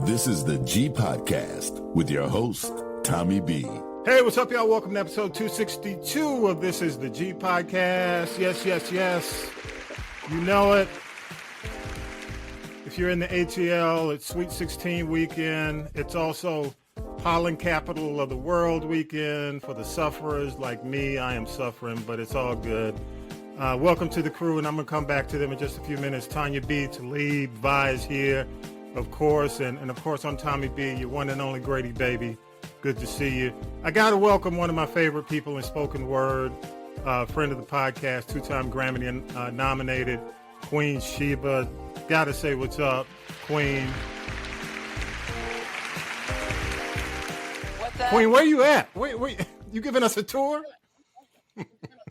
This is the G Podcast with your host, Tommy B. Hey, what's up, y'all? Welcome to episode 262 of This is the G Podcast. Yes. You know it. If you're in the ATL, it's Sweet 16 weekend. It's also pollen capital of the world weekend for the sufferers like me. I am suffering, but it's all good. Welcome to the crew, and I'm going to come back to them in just a few minutes. Tanya B, Talib, Vi is here, of course, and of course I'm Tommy B, your one and only Grady baby. Good to see you. I got to welcome one of my favorite people in spoken word, friend of the podcast, two-time Grammy-nominated, Queen Sheba. Got to say what's up, Queen. What's up? Queen, where you at? Wait, you giving us a tour?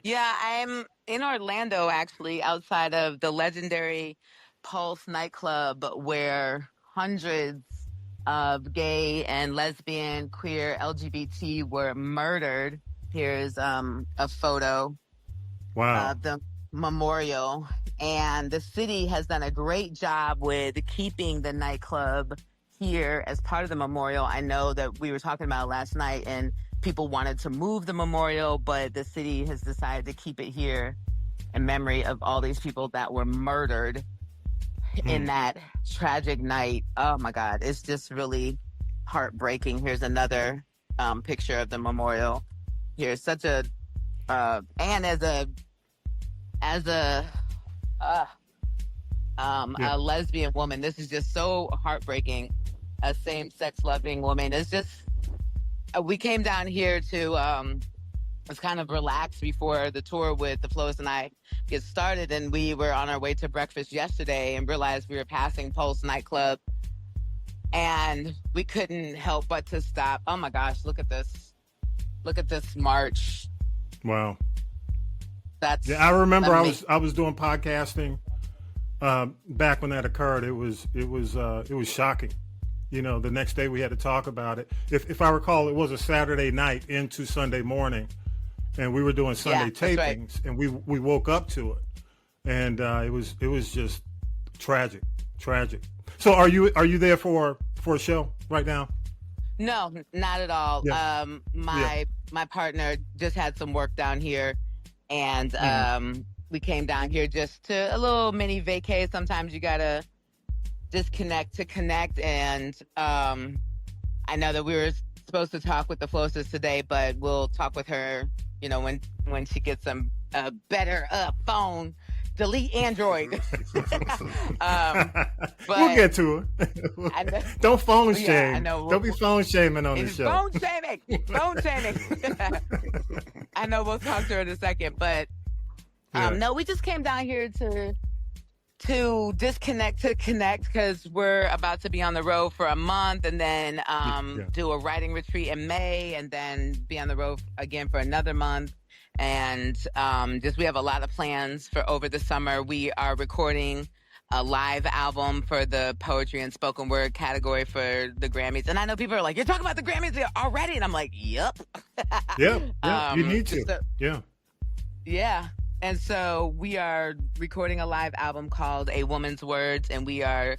Yeah, I'm in Orlando, actually, outside of the legendary Pulse nightclub where hundreds of gay and lesbian, queer, LGBT were murdered. Here's a photo of the memorial. And the city has done a great job with keeping the nightclub here as part of the memorial. I know that we were talking about it last night, and people wanted to move the memorial, but the city has decided to keep it here in memory of all these people that were murdered in that tragic night. Oh my God, it's just really heartbreaking. Here's another picture of the memorial. Here's such a and as a lesbian woman, this is just so heartbreaking. A same-sex loving woman. It's just we came down here to was kind of relaxed before the tour with the Flows and I get started, and we were on our way to breakfast yesterday and realized we were passing Pulse nightclub, and we couldn't help but to stop. Oh my gosh, look at this march. Wow. That's I remember amazing. I was doing podcasting back when that occurred. It was shocking. You know, the next day we had to talk about it. If I recall, it was a Saturday night into Sunday morning, and we were doing Sunday tapings, right. And we woke up to it, and it was just tragic. So are you there for a show right now? No, not at all. Yeah. My partner just had some work down here, and we came down here just to a little mini vacay. Sometimes you gotta disconnect to connect, and I know that we were supposed to talk with the Flowsters today, but we'll talk with her, you know, when she gets some better phone. Delete Android. But we'll get to her. Don't phone shame. Yeah, I know. Don't be phone shaming on the show. Phone shaming. I know we'll talk to her in a second, but no, we just came down here to disconnect to connect, because we're about to be on the road for a month, and then do a writing retreat in May, and then be on the road again for another month. And we have a lot of plans for over the summer. We are recording a live album for the poetry and spoken word category for the Grammys. And I know people are like, you're talking about the Grammys already? And I'm like, yep. Yeah, you need to. Yeah. And so we are recording a live album called A Woman's Words, and we are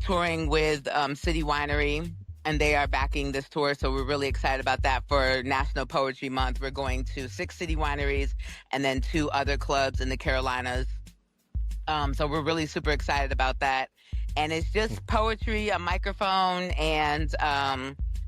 touring with City Winery, and they are backing this tour. So we're really excited about that. For National Poetry Month, we're going to 6 city wineries and then 2 other clubs in the Carolinas. So we're really super excited about that. And it's just poetry, a microphone, and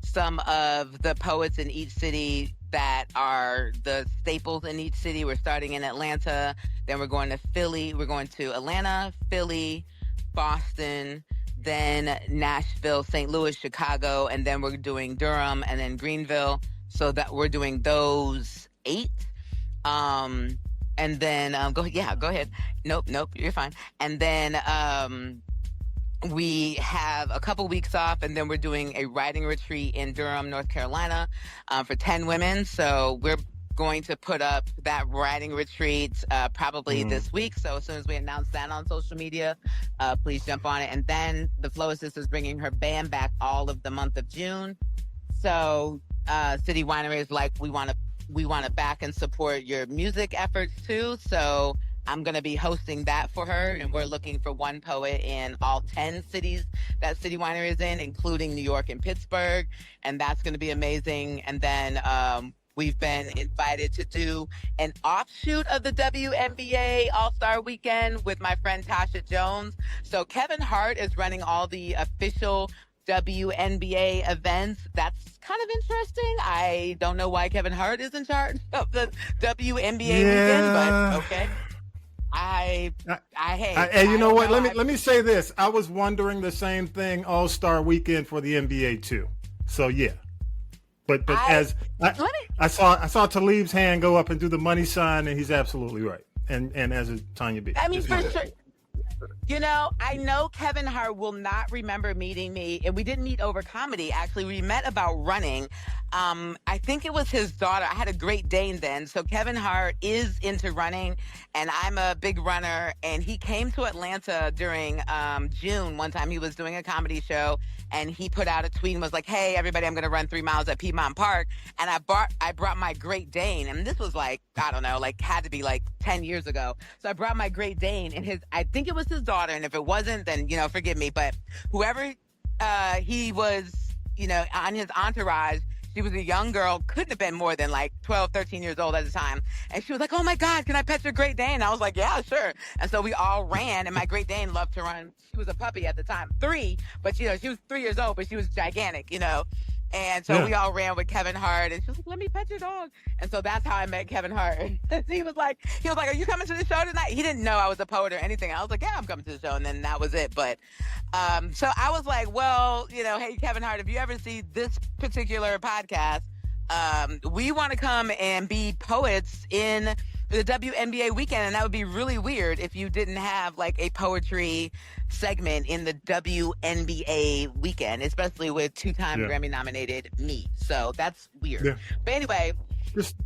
some of the poets in each city that are the staples in each city. We're starting in Atlanta, then we're going to Philly. We're going to Atlanta, Philly, Boston, then Nashville, St. Louis, Chicago, and then we're doing Durham and then Greenville. So that we're doing those 8. And then go ahead. Nope, you're fine. And then we have a couple weeks off, and then we're doing a writing retreat in Durham, North Carolina, for 10 women. So we're going to put up that writing retreat probably this week. So as soon as we announce that on social media, please jump on it. And then the Flow Sisters is bringing her band back all of the month of June. So City Winery is like, we want to back and support your music efforts too. So I'm going to be hosting that for her, and we're looking for one poet in all 10 cities that City Winery is in, including New York and Pittsburgh, and that's going to be amazing. And then we've been invited to do an offshoot of the WNBA All-Star Weekend with my friend Tasha Jones. So Kevin Hart is running all the official WNBA events. That's kind of interesting. I don't know why Kevin Hart is in charge of the WNBA weekend, but okay. Hey, you know what? Let me say this. I was wondering the same thing. All-Star Weekend for the NBA too. So yeah, but I saw Talib's hand go up and do the money sign, and he's absolutely right. And as is Tanya B. I mean, for sure. You know, I know Kevin Hart will not remember meeting me, and we didn't meet over comedy. Actually, we met about running. I think it was his daughter. I had a Great Dane then. So Kevin Hart is into running, and I'm a big runner. And he came to Atlanta during June one time. He was doing a comedy show, and he put out a tweet and was like, "Hey, everybody, I'm going to run 3 miles at Piedmont Park." And I brought my Great Dane, and this was like, I don't know, like had to be like 10 years ago. So I brought my Great Dane, and I think it was his daughter. And if it wasn't, then, you know, forgive me. But whoever he was, you know, on his entourage, she was a young girl, couldn't have been more than like 12, 13 years old at the time. And she was like, "Oh my God, can I pet your Great Dane?" I was like, "Yeah, sure." And so we all ran, and my Great Dane loved to run. She was a puppy at the time, 3, but you know, she was 3 years old, but she was gigantic, you know. And so we all ran with Kevin Hart, and she was like, "Let me pet your dog." And so that's how I met Kevin Hart. he was like, "Are you coming to the show tonight?" He didn't know I was a poet or anything. I was like, "Yeah, I'm coming to the show." And then that was it. But so I was like, well, you know, hey, Kevin Hart, if you ever see this particular podcast, we want to come and be poets in the WNBA weekend. And that would be really weird if you didn't have like a poetry segment in the WNBA weekend, especially with 2-time Grammy-nominated me. So that's weird. Yeah. But anyway,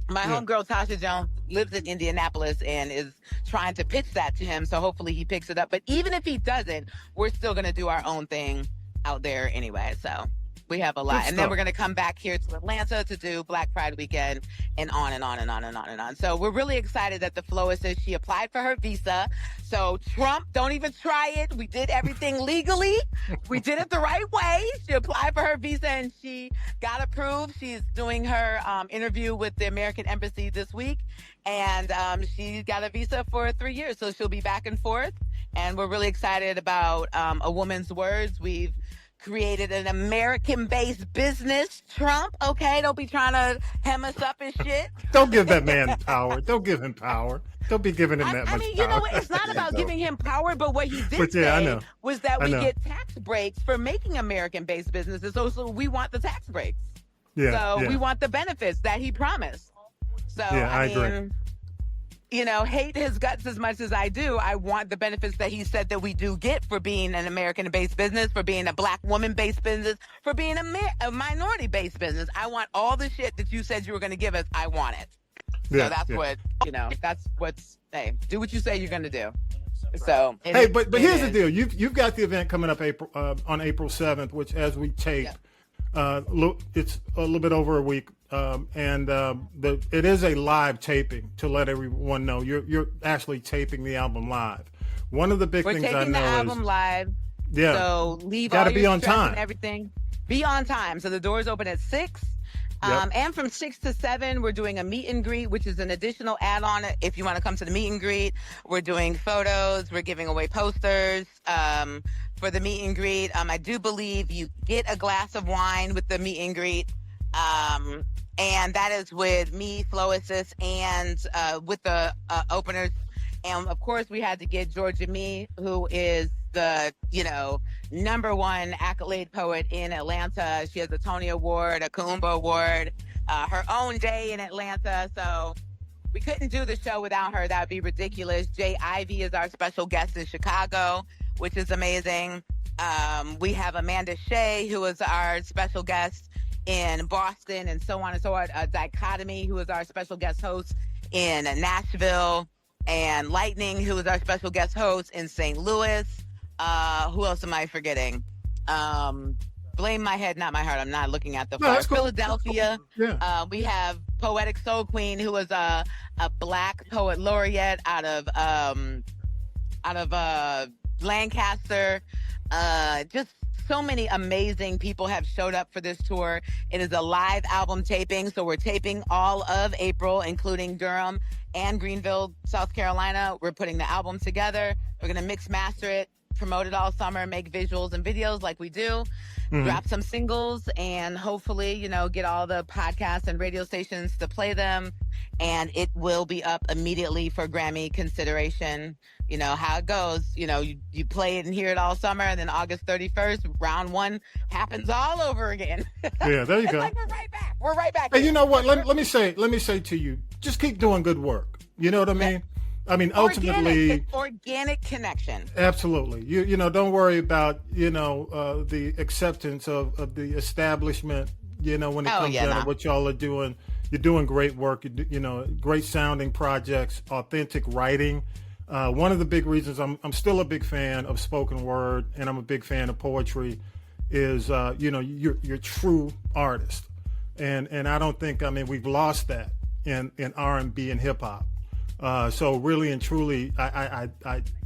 my homegirl Tasha Jones lives in Indianapolis and is trying to pitch that to him. So hopefully he picks it up. But even if he doesn't, we're still going to do our own thing out there anyway. So we have a lot. And then we're going to come back here to Atlanta to do Black Pride weekend, and on and on and on and on and on. So we're really excited that the florist says she applied for her visa. So Trump, don't even try it. We did everything legally. We did it the right way. She applied for her visa and she got approved. She's doing her interview with the American Embassy this week. And she got a visa for 3 years. So she'll be back and forth. And we're really excited about A Woman's Words. We've created an American-based business, Trump, okay? Don't be trying to hem us up and shit. Don't give that man power. Don't give him power. Don't be giving him that much power. I mean, you know what? It's not about giving him power, but what he did say was that we get tax breaks for making American-based businesses. So we want the tax breaks. We want the benefits that he promised. So, I mean, agree. You know, hate his guts as much as I do. I want the benefits that he said that we do get for being an American-based business, for being a Black woman-based business, for being a minority-based business. I want all the shit that you said you were going to give us. I want it. So that's what, you know, that's what's, hey, do what you say you're going to do. So, hey, but here's the deal. You've got the event coming up on April 7th, which as we tape, it's a little bit over a week. It is a live taping, to let everyone know. You're actually taping the album live. One of the big things I know is we're taping the album live. Yeah. So leave gotta all be your on stress time. And everything. Be on time. So the doors open at 6. And from 6 to 7, we're doing a meet and greet, which is an additional add-on. If you want to come to the meet and greet, we're doing photos. We're giving away posters for the meet and greet. I do believe you get a glass of wine with the meet and greet. And that is with me, Floasis, and with the openers. And of course, we had to get Georgia Me, who is the, you know, #1 accolade poet in Atlanta. She has a Tony Award, a Kaumba Award, her own day in Atlanta. So we couldn't do the show without her. That would be ridiculous. Jay Ivey is our special guest in Chicago, which is amazing. We have Amanda Shea, who is our special guest in Boston, and so on and so on. Dichotomy, who is our special guest host in Nashville, and Lightning, who is our special guest host in St. Louis. Who else am I forgetting? blame my head, not my heart. I'm not looking at the No, fire. that's cool. Philadelphia. Yeah. We have Poetic Soul Queen, who was a Black poet laureate out of Lancaster. Just so many amazing people have showed up for this tour. It is a live album taping, so we're taping all of April, including Durham and Greenville, South Carolina. We're putting the album together. We're going to mix master it, promote it all summer, make visuals and videos like we do, drop some singles, and hopefully, get all the podcasts and radio stations to play them. And it will be up immediately for Grammy consideration. You know how it goes. You play it and hear it all summer, and then August 31st, round one happens all over again. Yeah, there you go. Like we're right back. We're right back. Hey, you know what? Let me say to you, just keep doing good work. You know what I mean? I mean, ultimately, organic connection. Absolutely. You know, don't worry about the acceptance of the establishment. When it comes down to what y'all are doing, you're doing great work. Great sounding projects, authentic writing. One of the big reasons I'm still a big fan of spoken word, and I'm a big fan of poetry, is you're true artist, and I don't think we've lost that in R&B and hip hop. So really and truly, I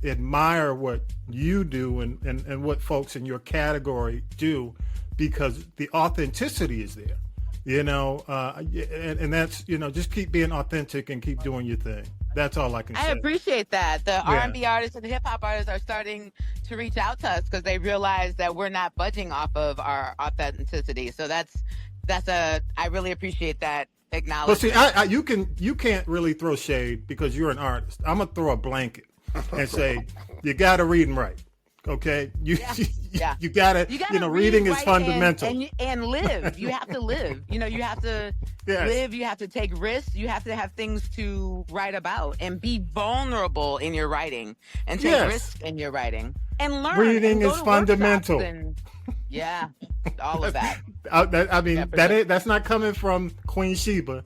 admire what you do and what folks in your category do, because the authenticity is there, and that's, just keep being authentic and keep doing your thing. That's all I can say. I appreciate that. The R&B artists and the hip hop artists are starting to reach out to us because they realize that we're not budging off of our authenticity. So I really appreciate that. Well, see, you can't really throw shade because you're an artist. I'm gonna throw a blanket and say you got to read and write. Okay, you got to. Reading is fundamental. And live. You have to live. You have to live. You have to take risks. You have to have things to write about and be vulnerable in your writing and take risks in your writing and learn. Reading is fundamental. All of that. That's not coming from Queen Sheba.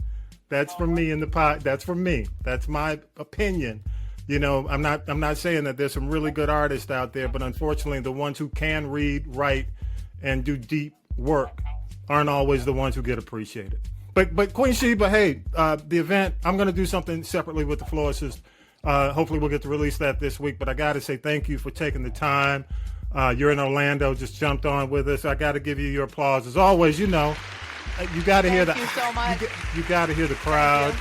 That's from me in the pod. That's from me. That's my opinion. I'm not saying that there's some really good artists out there, but unfortunately, the ones who can read, write, and do deep work aren't always the ones who get appreciated. But Queen Sheba, hey, the event, I'm going to do something separately with the Florissist. Hopefully, we'll get to release that this week. But I got to say thank you for taking the time. You're in Orlando, just jumped on with us. I got to give you your applause. As always, you got to hear Thank you so much. You got to hear the crowd.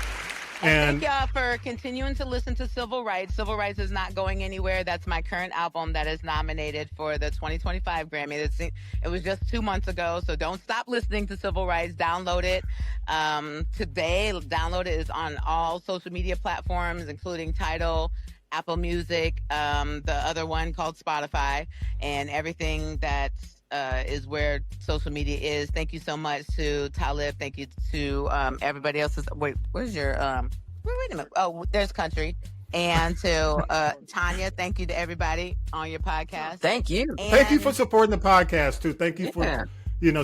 And thank y'all for continuing to listen to Civil Rights. Civil Rights is not going anywhere. That's my current album that is nominated for the 2025 Grammy. It was just 2 months ago, so don't stop listening to Civil Rights. Download it today. Download it. Is on all social media platforms, including Tidal, Apple Music, the other one called Spotify, and everything that is where social media is. Thank you so much to Talib. Thank you to everybody else. Wait, where's your wait a minute. Oh, there's Country. And to Tanya, thank you to everybody on your podcast. Thank you. And thank you for supporting the podcast too. Thank you for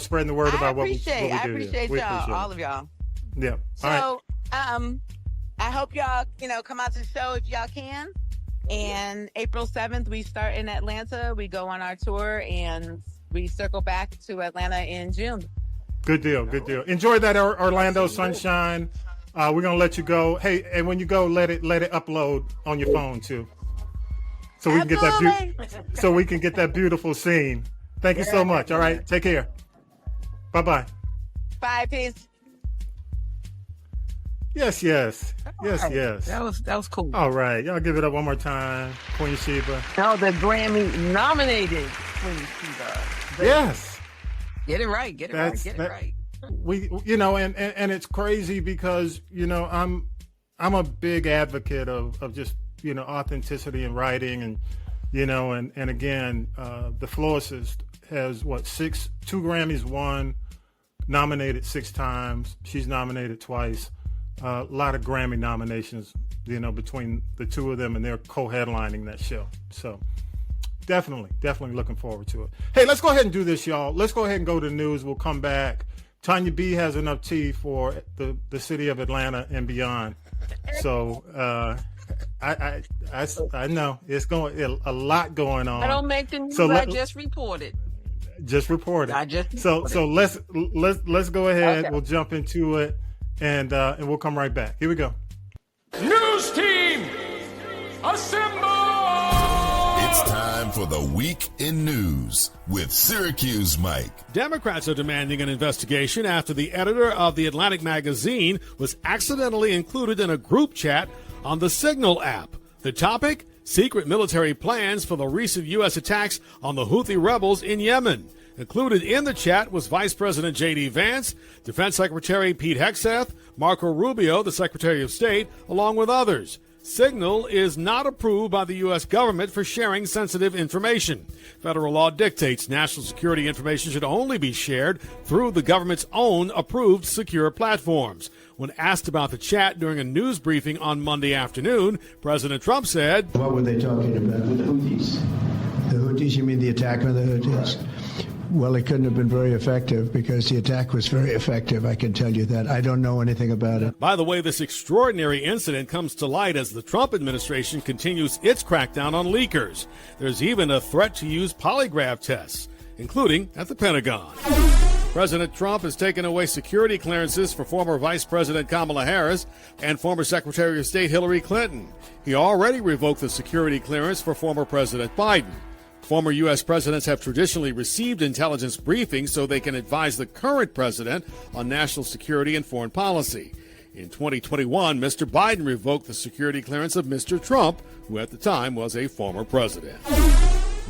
spreading the word about what we do. I appreciate y'all, all of y'all. Yeah. So I hope y'all come out to the show if y'all can. And April 7th, we start in Atlanta. We go on our tour and we circle back to Atlanta in June. Good deal. Enjoy that Orlando sunshine. We're gonna let you go. Hey, and when you go, let it upload on your phone too, so we can get that beautiful scene. Thank you so much. All right, take care. Bye. Bye. Peace. Yes. That was cool. All right, y'all give it up one more time, Queen Sheba. No, the Grammy-nominated Queen Sheba. Yes. Get it right. Right. We, and it's crazy because I'm a big advocate of just authenticity in writing, and again, the Florissist has 2 Grammys won, nominated 6 times. She's nominated twice. A lot of Grammy nominations, between the two of them, and they're co-headlining that show. So definitely looking forward to it. Hey, let's go ahead and do this, y'all. Let's go ahead and go to the news. We'll come back. Tanya B has enough tea for the city of Atlanta and beyond. So I know it's a lot going on. I don't make the news. I just reported. Just reported. I just So let's go ahead. Okay. We'll jump into it, and we'll come right back. Here we go. News team, assemble! It's time for the Week in News with Syracuse Mike. Democrats are demanding an investigation after the editor of the Atlantic magazine was accidentally included in a group chat on the Signal app. The topic? Secret military plans for the recent U.S. attacks on the Houthi rebels in Yemen. Included in the chat was Vice President J.D. Vance, Defense Secretary Pete Hegseth, Marco Rubio, the Secretary of State, along with others. Signal is not approved by the U.S. government for sharing sensitive information. Federal law dictates national security information should only be shared through the government's own approved secure platforms. When asked about the chat during a news briefing on Monday afternoon, President Trump said, "What were they talking about with the Houthis? The Houthis, you mean the attack on the Houthis? Well, it couldn't have been very effective because the attack was very effective, I can tell you that. I don't know anything about it." By the way, this extraordinary incident comes to light as the Trump administration continues its crackdown on leakers. There's even a threat to use polygraph tests, including at the Pentagon. President Trump has taken away security clearances for former Vice President Kamala Harris and former Secretary of State Hillary Clinton. He already revoked the security clearance for former President Biden. Former U.S. presidents have traditionally received intelligence briefings so they can advise the current president on national security and foreign policy. In 2021, Mr. Biden revoked the security clearance of Mr. Trump, who at the time was a former president.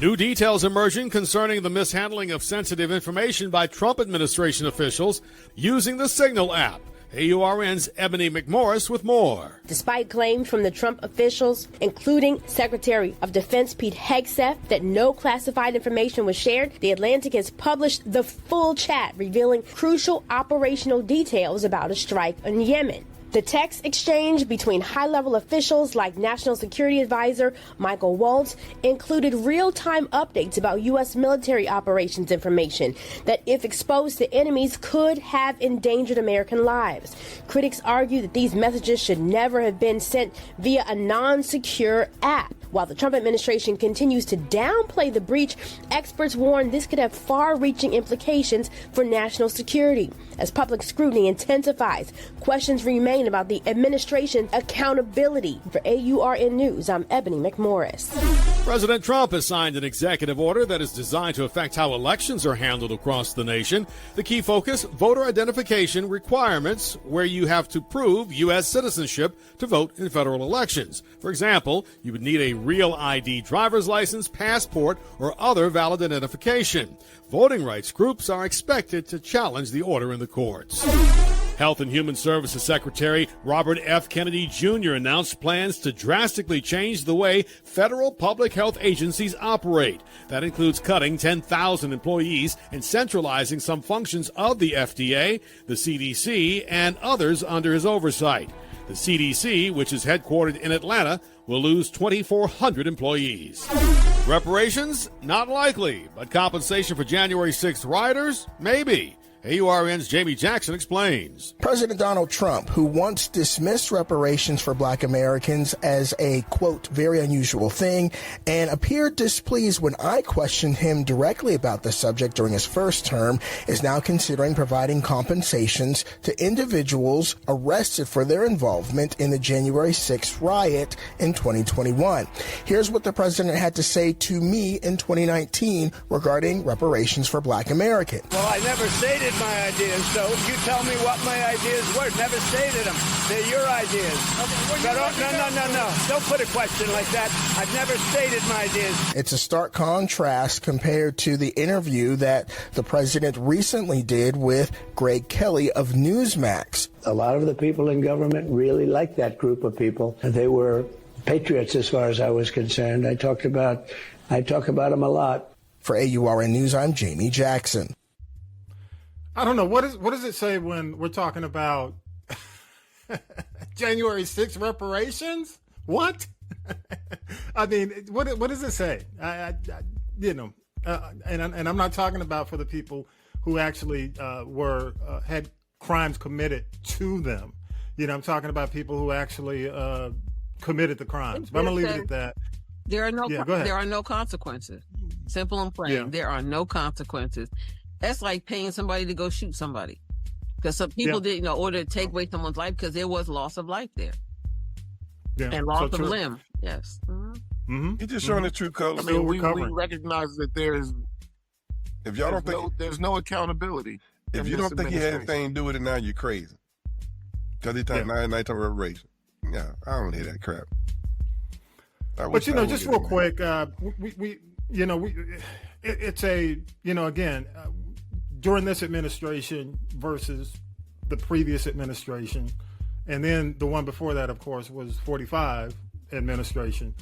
New details emerging concerning the mishandling of sensitive information by Trump administration officials using the Signal app. AURN's Ebony McMorris with more. Despite claims from the Trump officials, including Secretary of Defense Pete Hegseth, that no classified information was shared, The Atlantic has published the full chat revealing crucial operational details about a strike in Yemen. The text exchange between high-level officials like National Security Advisor Michael Waltz included real-time updates about U.S. military operations information that, if exposed to enemies, could have endangered American lives. Critics argue that these messages should never have been sent via a non-secure app. While the Trump administration continues to downplay the breach, experts warn this could have far-reaching implications for national security. As public scrutiny intensifies, questions remain about the administration's accountability. For AURN News, I'm Ebony McMorris. President Trump has signed an executive order that is designed to affect how elections are handled across the nation. The key focus, voter identification requirements, where you have to prove U.S. citizenship to vote in federal elections. For example, you would need a real ID driver's license, passport, or other valid identification. Voting rights groups are expected to challenge the order in the courts. Health and Human Services Secretary Robert F. Kennedy Jr. announced plans to drastically change the way federal public health agencies operate. That includes cutting 10,000 employees and centralizing some functions of the FDA, the CDC, and others under his oversight. The CDC, which is headquartered in Atlanta, will lose 2,400 employees. Reparations? Not likely, but compensation for January 6th rioters? Maybe. AURN's Jamie Jackson explains. President Donald Trump, who once dismissed reparations for Black Americans as a, quote, very unusual thing, and appeared displeased when I questioned him directly about the subject during his first term, is now considering providing compensations to individuals arrested for their involvement in the January 6th riot in 2021. Here's what the president had to say to me in 2019 regarding reparations for Black Americans. Well, I never stated my ideas, so you tell me what my ideas were. Never stated them. They're your ideas. Okay, no. Don't put a question like that. I've never stated my ideas. It's a stark contrast compared to the interview that the president recently did with Greg Kelly of Newsmax. A lot of the people in government really liked that group of people. They were patriots as far as I was concerned. I talk about them a lot. For AURN News, I'm Jamie Jackson. I don't know. What does it say when we're talking about January 6th reparations? What? I mean, what does it say? And I'm not talking about for the people who actually had crimes committed to them. You know, I'm talking about people who actually committed the crimes. But I'm going to leave it at that. There are no Yeah, go ahead. there are no consequences. Simple and plain. Yeah. There are no consequences. That's like paying somebody to go shoot somebody. Because some people didn't order to take away someone's life because there was loss of life there. Yeah. And loss So of true. limb. Yes. He's just showing the true colors. I mean, we recognize that if y'all don't think there's no accountability. if you don't think he had anything to do with it, now you're crazy. Because he's talking now talking reparation. Yeah, I don't hear that crap. But just real quick, it's a again during this administration versus the previous administration, and then the one before that, of course, was 45 administration.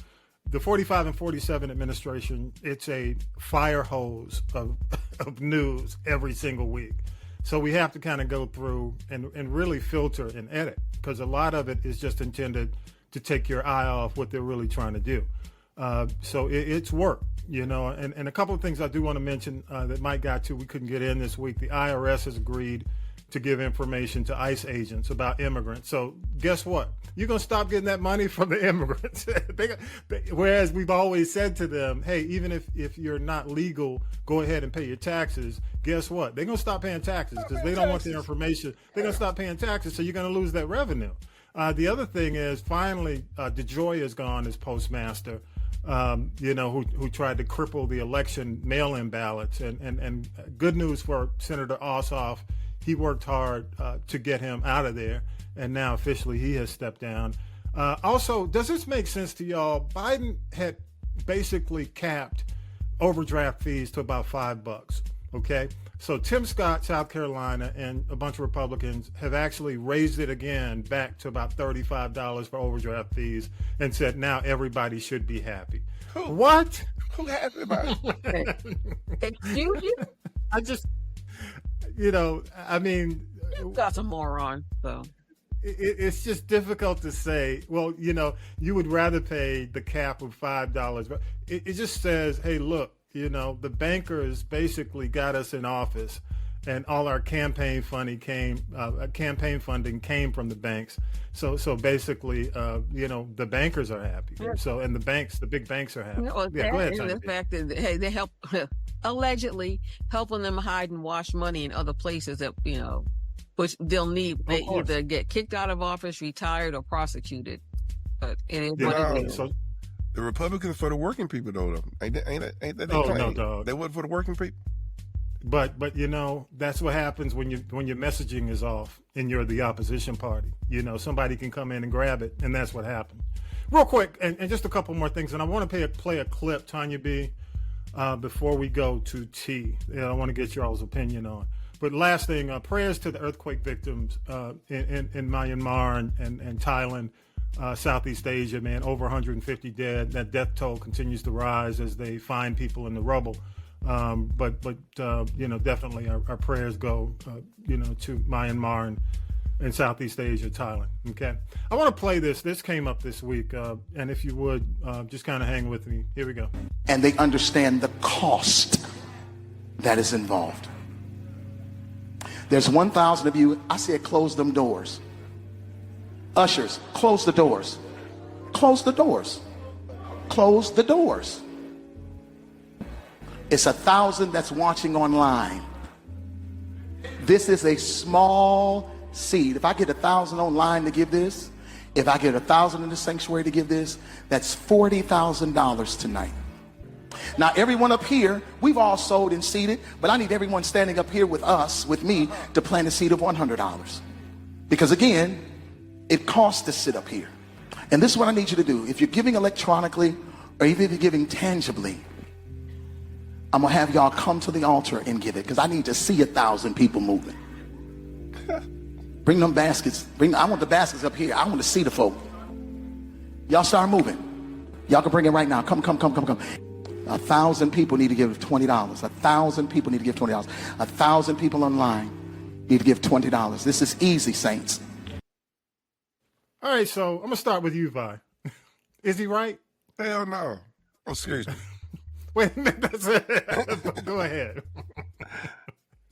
The 45 and 47 administration, it's a fire hose of news every single week. So we have to kind of go through and really filter and edit, because a lot of it is just intended to take your eye off what they're really trying to do. So it's work, and a couple of things I do want to mention that Mike got to, we couldn't get in this week. The IRS has agreed to give information to ICE agents about immigrants. So guess what? You're going to stop getting that money from the immigrants. Whereas we've always said to them, hey, even if you're not legal, go ahead and pay your taxes. Guess what? They're going to stop paying taxes because they don't want their information. They're going to stop paying taxes, so you're going to lose that revenue. The other thing is, finally, DeJoy is gone as postmaster, who tried to cripple the election mail-in ballots. And good news for Senator Ossoff. He worked hard to get him out of there, and now officially he has stepped down. Also, does this make sense to y'all? Biden had basically capped overdraft fees to about $5, okay? So Tim Scott, South Carolina, and a bunch of Republicans have actually raised it again back to about $35 for overdraft fees and said now everybody should be happy. What? Who happy about it? Excuse you? I just... I mean, that's a moron, though. It's just difficult to say, well, you would rather pay the cap of $5. But it just says, hey, look, the bankers basically got us in office, and all our campaign funding came from the banks. So basically, the bankers are happy. So, and the big banks are happy. Go ahead, Tanya. The fact that, hey, they help allegedly helping them hide and wash money in other places that which they'll need. They either get kicked out of office, retired, or prosecuted. But it is what it is. The Republicans for the working people, though. Ain't that? No, dog. They wasn't for the working people. But that's what happens when your messaging is off and you're the opposition party. Somebody can come in and grab it, and that's what happened. Real quick, and just a couple more things, and I want to play a clip, Tanya B, before we go to T. I want to get y'all's opinion on. But last thing, prayers to the earthquake victims in Myanmar and Thailand, Southeast Asia, man, over 150 dead. That death toll continues to rise as they find people in the rubble. But definitely our prayers go, to Myanmar and Southeast Asia, Thailand. Okay. I want to play this. This came up this week. And if you would, just kind of hang with me. Here we go. And they understand the cost that is involved. There's 1,000 of you. I said, close them doors. Ushers, close the doors. Close the doors. Close the doors. It's 1,000 that's watching online. This is a small seed. If I get 1,000 online to give this, if I get 1,000 in the sanctuary to give this, that's $40,000 tonight. Now, everyone up here, we've all sold and seeded, but I need everyone standing up here with me, to plant a seed of $100. Because again, it costs to sit up here. And this is what I need you to do. If you're giving electronically, or even if you're giving tangibly, I'm going to have y'all come to the altar and give it, because I need to see 1,000 people moving. Bring them baskets. I want the baskets up here. I want to see the folk. Y'all start moving. Y'all can bring it right now. Come. 1,000 people need to give $20. 1,000 people need to give $20. 1,000 people online need to give $20. This is easy, saints. All right, so I'm going to start with you, Vi. Is he right? Hell no. Oh, seriously. Wait a minute. That's it. Go ahead.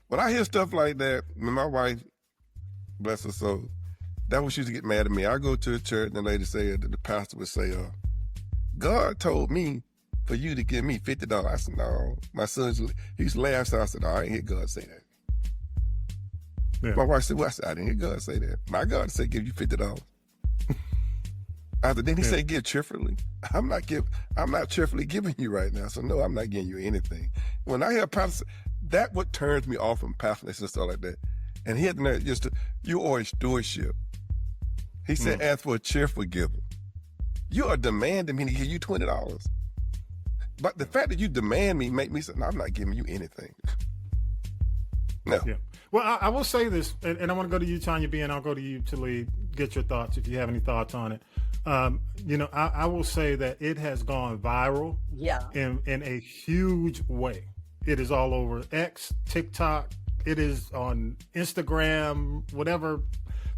When I hear stuff like that, my wife, bless her soul, that was she used to get mad at me. I go to a church and the lady say, the pastor would say, God told me for you to give me $50. I said, no. My son, he's laughed, so I said, no, I ain't hear God say that. Yeah. My wife said, well, I said, I didn't hear God say that. My God said, give you $50. Then he said, give cheerfully. I'm not cheerfully giving you right now. So no, I'm not giving you anything. When I hear pastor, that what turns me off from pastoring and stuff like that. And he had the nerve just to, you are a stewardship. He said, ask for a cheerful giver. You are demanding me to give you $20. But the fact that you demand me make me say, no, I'm not giving you anything. No. Yeah. Well, I will say this, and I want to go to you, Tanya B, and I'll go to you, Talib, get your thoughts if you have any thoughts on it. I will say that it has gone viral in a huge way. It is all over X, TikTok. It is on Instagram, whatever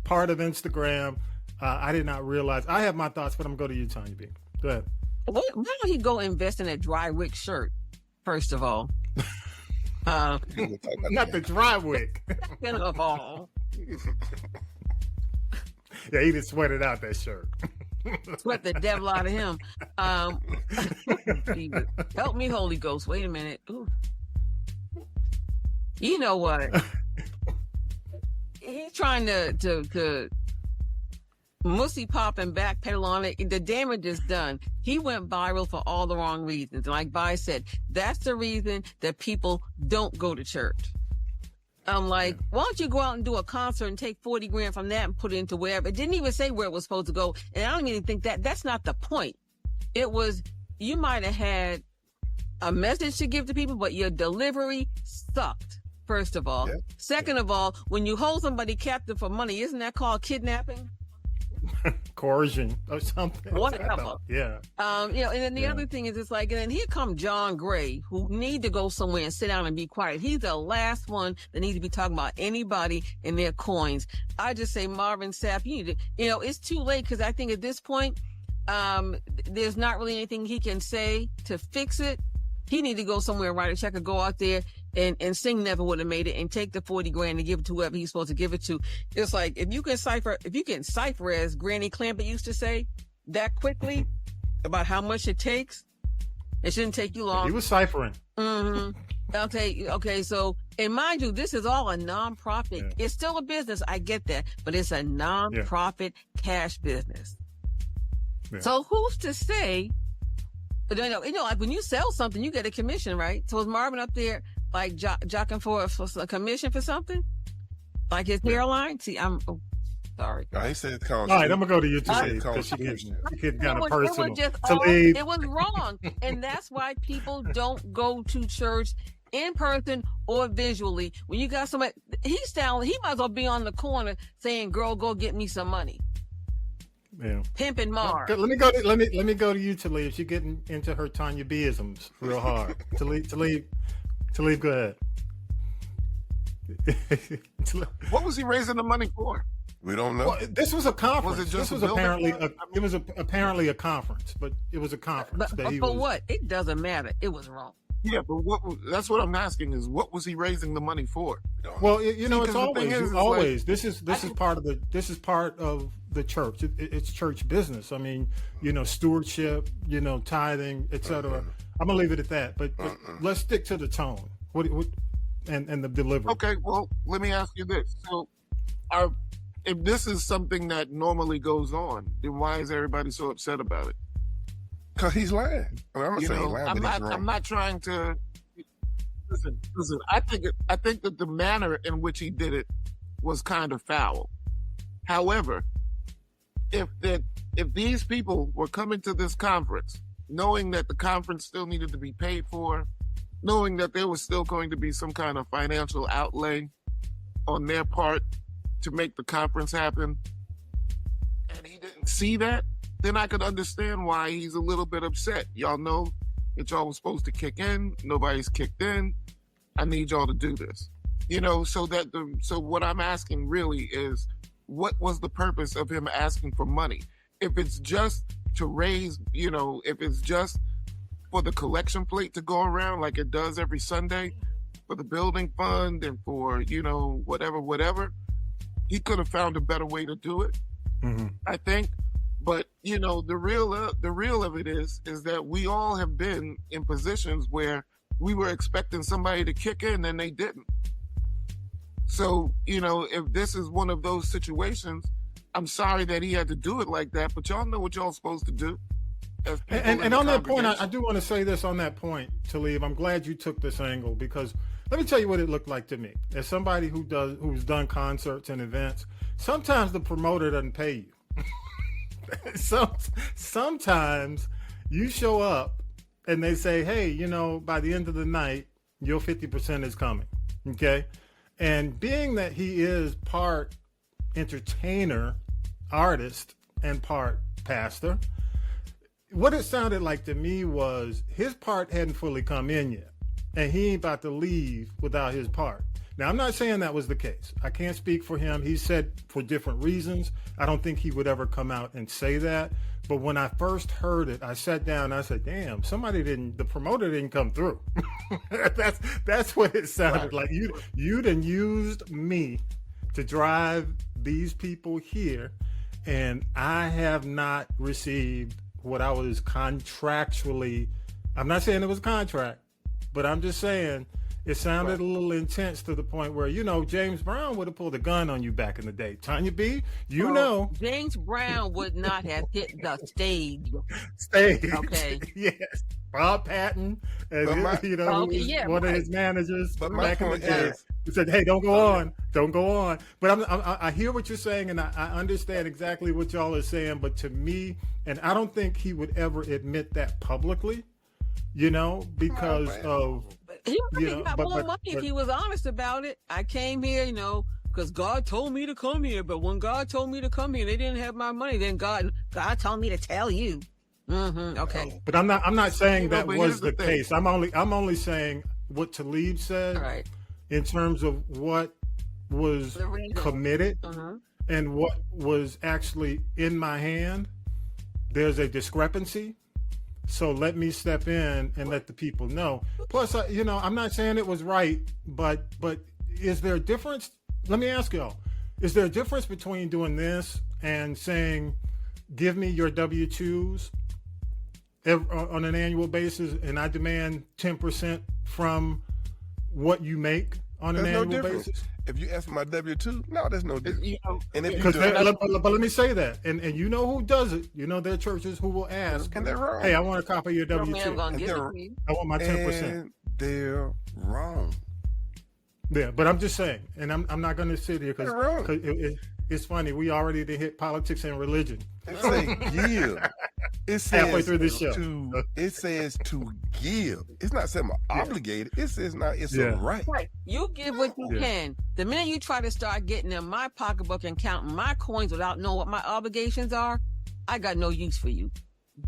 part of Instagram. I did not realize. I have my thoughts, but I'm going to go to you, Tanya B. Go ahead. Why don't he go invest in a dry wick shirt, first of all? Not the dry wick. Second of all. Yeah, he just sweated out that shirt. Sweat the devil out of him. Help me, Holy Ghost. Wait a minute. Ooh. You know what? He's trying to mussy pop and backpedal on it. The damage is done. He went viral for all the wrong reasons. Like Vi said, that's the reason that people don't go to church. I'm like, why don't you go out and do a concert and take 40 grand from that and put it into wherever? It didn't even say where it was supposed to go. And I don't even think that's not the point. It was, you might have had a message to give to people, but your delivery sucked, first of all. Yeah. Second of all, when you hold somebody captive for money, isn't that called kidnapping? Coercion or something. Whatever. Yeah. And then the other thing is, it's like, and then here come John Gray, who need to go somewhere and sit down and be quiet. He's the last one that needs to be talking about anybody and their coins. I just say, Marvin Sapp, you need to, it's too late, because I think at this point, there's not really anything he can say to fix it. He need to go somewhere and write a check or go out there and sing Never Would Have Made It and take the 40 grand and give it to whoever he's supposed to give it to. It's like, if you can cipher, as Granny Clampett used to say, that quickly about how much it takes, it shouldn't take you long. He was ciphering. Mm-hmm. Okay, so, and mind you, this is all a nonprofit. Yeah. It's still a business. I get that, but it's a nonprofit cash business. Yeah. So who's to say, like when you sell something, you get a commission, right? So is Marvin up there like jockeying for a commission for something? Like his hairline? See, sorry. No, he said all right, I'm going to go to you today because she get kind of personal. It was wrong. And that's why people don't go to church in person or visually. When you got somebody, he might as well be on the corner saying, girl, go get me some money. Yeah. Pimpin' Mar. Let me go to you, Talib. She's getting into her Tanya B-isms real hard. Talib, go ahead. What was he raising the money for? We don't know. Well, this was a conference. Was it just apparently a conference, but it was a conference. But what? It doesn't matter. It was wrong. Yeah, but that's what I'm asking is, what was he raising the money for? Well, it's always. This is part of the church. It's church business. I mean, stewardship, tithing, etc. I'm gonna leave it at that. But let's stick to the tone. What and the delivery. Okay. Well, let me ask you this. So, if this is something that normally goes on, then why is everybody so upset about it? Because he's lying. I'm not saying he's lying, but he's wrong. I'm not trying to listen. I think that the manner in which he did it was kind of foul. However, if these people were coming to this conference knowing that the conference still needed to be paid for, knowing that there was still going to be some kind of financial outlay on their part to make the conference happen, and he didn't see that, then I could understand why he's a little bit upset. Y'all know that y'all was supposed to kick in. Nobody's kicked in. I need y'all to do this. So what I'm asking really is, what was the purpose of him asking for money? If it's just to raise, if it's just for the collection plate to go around like it does every Sunday for the building fund and for, whatever, he could have found a better way to do it. Mm-hmm. I think But the real of it is that we all have been in positions where we were expecting somebody to kick in and they didn't. So, if this is one of those situations, I'm sorry that he had to do it like that, but y'all know what y'all supposed to do. And on that point, I do want to say this on that point, Talib. I'm glad you took this angle, because let me tell you what it looked like to me. As somebody who's done concerts and events, sometimes the promoter doesn't pay you. Sometimes you show up and they say, hey, by the end of the night, your 50% is coming. Okay. And being that he is part entertainer, artist, and part pastor, what it sounded like to me was his part hadn't fully come in yet, and he ain't about to leave without his part. Now, I'm not saying that was the case. I can't speak for him. He said for different reasons. I don't think he would ever come out and say that. But when I first heard it, I sat down and I said, damn, the promoter didn't come through. That's what it sounded like. You done used me to drive these people here, and I have not received what I was contractually. I'm not saying it was a contract, but I'm just saying it sounded a little intense to the point where, James Brown would have pulled a gun on you back in the day. Tanya B, James Brown would not have hit the stage. Okay. Yes. Bob Patton, and one of his managers back in the day, he said, "Hey, don't go on." But I hear what you're saying, and I understand exactly what y'all are saying. But to me, and I don't think he would ever admit that publicly, because of. He would have got more money if he was honest about it. I came here, because God told me to come here. But when God told me to come here, they didn't have my money. Then God told me to tell you. Okay. But I'm not saying that was the case. I'm only saying what Talib said in terms of what was committed and what was actually in my hand. There's a discrepancy. So let me step in and let the people know. Plus, I'm not saying it was right, but is there a difference? Let me ask y'all, is there a difference between doing this and saying, give me your W-2s on an annual basis, and I demand 10% from what you make on an annual basis? If you ask for my W-2, no, there's no difference. And if but let me say that, and you know who does it. There are churches who will ask, and they're wrong. Hey, I want a copy of your W-2. I want my 10%. And they're wrong. Yeah, but I'm just saying, and I'm not going to sit here because it's funny. We already hit politics and religion. It says give. It says halfway through this show. It says to give. It's not saying I'm obligated. It says it's a right. Right. You give what you can. The minute you try to start getting in my pocketbook and counting my coins without knowing what my obligations are, I got no use for you.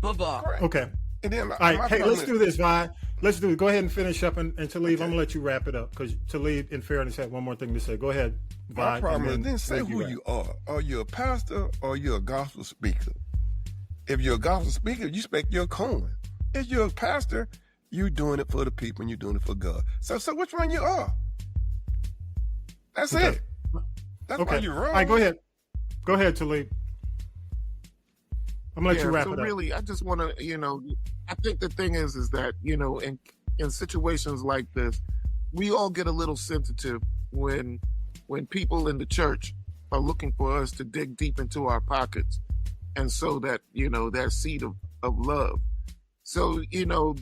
Bye-bye. Okay. And then, all right. Hey, let's do this, Vi. Let's do it. Go ahead and finish up, and Talib, I'm going to let you wrap it up, because Talib, in fairness, had one more thing to say. Go ahead, Vi. My problem is, then say who you are. Are you a pastor or you're a gospel speaker? If you're a gospel speaker, you expect your coin. If you're a pastor, you're doing it for the people and you're doing it for God. So which one you are? That's it. That's why you're wrong. All right, go ahead. Go ahead, Talib. I'm going to let you wrap it up. So really, I just want to, I think the thing is that, in situations like this, we all get a little sensitive when people in the church are looking for us to dig deep into our pockets. And so that, that seed of love. So,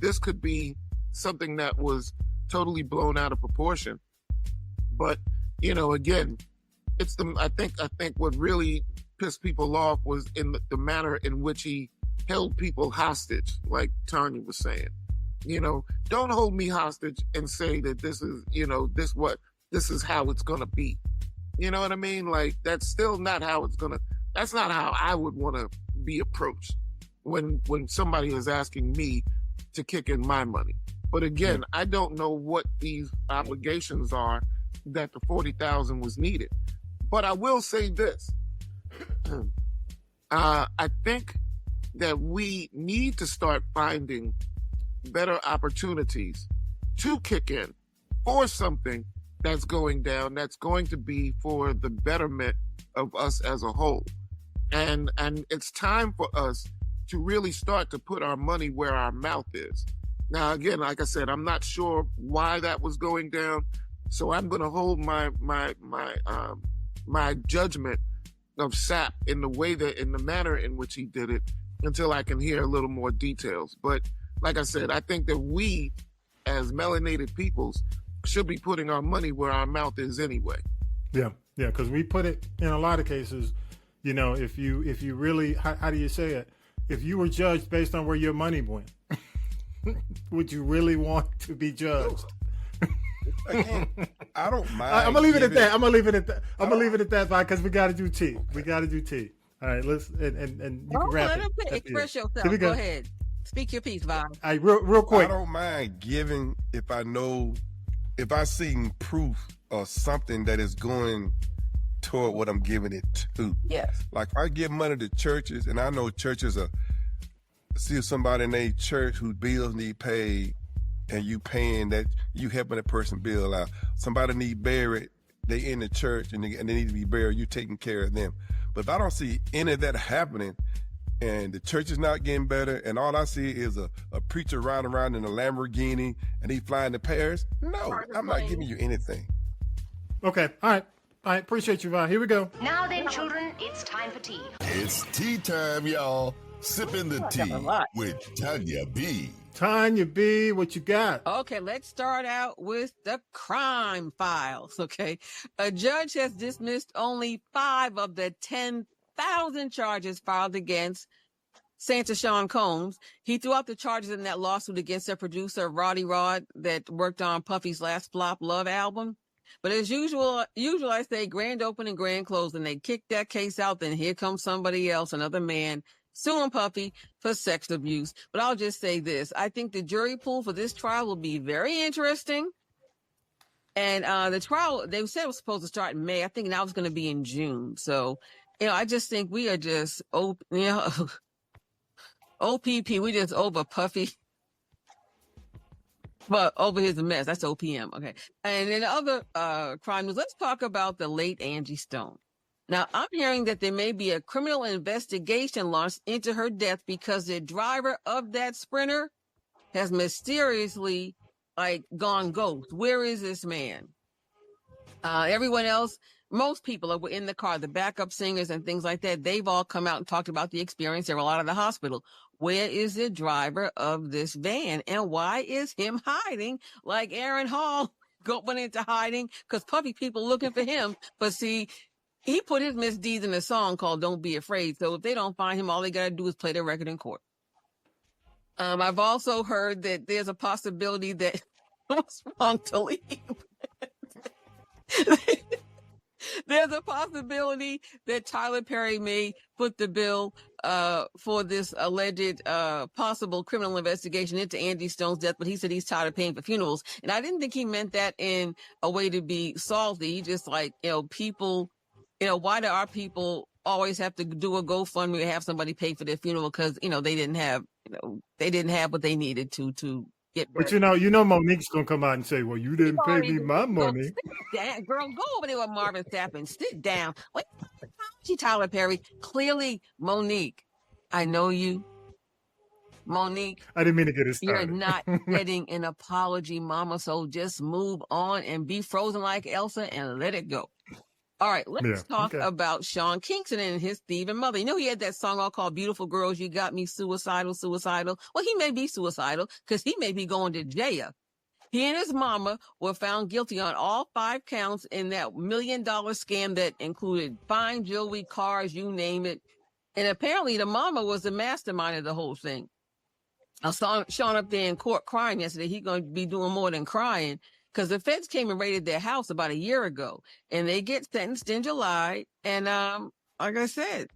this could be something that was totally blown out of proportion. But, again, it's I think what really pissed people off was in the manner in which he held people hostage, like Tanya was saying. Don't hold me hostage and say that this is, this is how it's going to be. You know what I mean? Like, that's still not how that's not how I would want to be approached when somebody is asking me to kick in my money. But again, I don't know what these obligations are that the $40,000 was needed. But I will say this. I think that we need to start finding better opportunities to kick in for something that's going down, that's going to be for the betterment of us as a whole. And it's time for us to really start to put our money where our mouth is. Now, again, like I said, I'm not sure why that was going down, so I'm going to hold my judgment of Sapp in the manner in which he did it until I can hear a little more details. But like I said, I think that we, as melanated peoples, should be putting our money where our mouth is anyway. Yeah, because we put it in a lot of cases. If you really, how do you say it? If you were judged based on where your money went, would you really want to be judged? Again, I don't mind. I'm gonna leave it at that. I'm gonna leave it at that, because we got to do tea. All right, let's and you can wrap it. Express yourself. Go ahead. Speak your piece, Vi. All right, real quick. I don't mind giving if I see proof of something that is going toward what I'm giving it to. Yes. Like if I give money to churches, and I know churches see somebody in their church whose bills need paid, and you paying that, you helping that person bill out. Somebody need buried, they in the church and they need to be buried, you taking care of them. But if I don't see any of that happening, and the church is not getting better, and all I see is a preacher riding around in a Lamborghini and he flying to Paris, no, I'm not giving you anything. Okay, all right. Appreciate you, Vi. Here we go. Now then, children, it's time for tea. It's tea time, y'all. Sipping the tea with Tanya B. Tanya B, what you got? Okay, let's start out with the crime files, okay? A judge has dismissed only 5 of the 10,000 charges filed against Santa Sean Combs. He threw out the charges in that lawsuit against their producer, Roddy Rod, that worked on Puffy's last flop, Love album. But as usual, I say grand opening, grand closing. They kick that case out, then here comes somebody else, another man, suing Puffy for sex abuse. But I'll just say this. I think the jury pool for this trial will be very interesting. And the trial, they said it was supposed to start in May. I think now it's going to be in June. So, I just think we are just, OPP, we just over Puffy. But over his mess, that's OPM, okay. And in other crime news, let's talk about the late Angie Stone. Now, I'm hearing that there may be a criminal investigation launched into her death because the driver of that Sprinter has mysteriously, gone ghost. Where is this man? Everyone else, most people that were in the car, the backup singers and things like that, they've all come out and talked about the experience. They were all out of the hospital. Where is the driver of this van? And why is him hiding like Aaron Hall going into hiding? Because Puffy people looking for him. But see, he put his misdeeds in a song called Don't Be Afraid. So if they don't find him, all they got to do is play the record in court. I've also heard that there's a possibility that what's wrong to leave? There's a possibility that Tyler Perry may put the bill for this alleged possible criminal investigation into Angie Stone's death, but he said he's tired of paying for funerals. And I didn't think he meant that in a way to be salty. He just people, why do our people always have to do a GoFundMe or have somebody pay for their funeral? Because, they didn't have what they needed to get but Monique's gonna come out and say, "Well, you didn't pay me my money." Sit down, girl, go over there with Marvin Sapp and sit down. Wait, Tyler Perry. Clearly, Monique, I know you. Monique, I didn't mean to get it started. You're not getting an apology, mama. So just move on and be frozen like Elsa and let it go. All right, let's talk about Sean Kingston and his thieving mother. He had that song all called Beautiful Girls, You Got Me Suicidal. Well, he may be suicidal because he may be going to jail. He and his mama were found guilty on all 5 counts in that $1 million scam that included fine jewelry, cars, you name it. And apparently the mama was the mastermind of the whole thing. I saw Sean up there in court crying yesterday. He's going to be doing more than crying. Because the feds came and raided their house about a year ago, and they get sentenced in July. And like I said,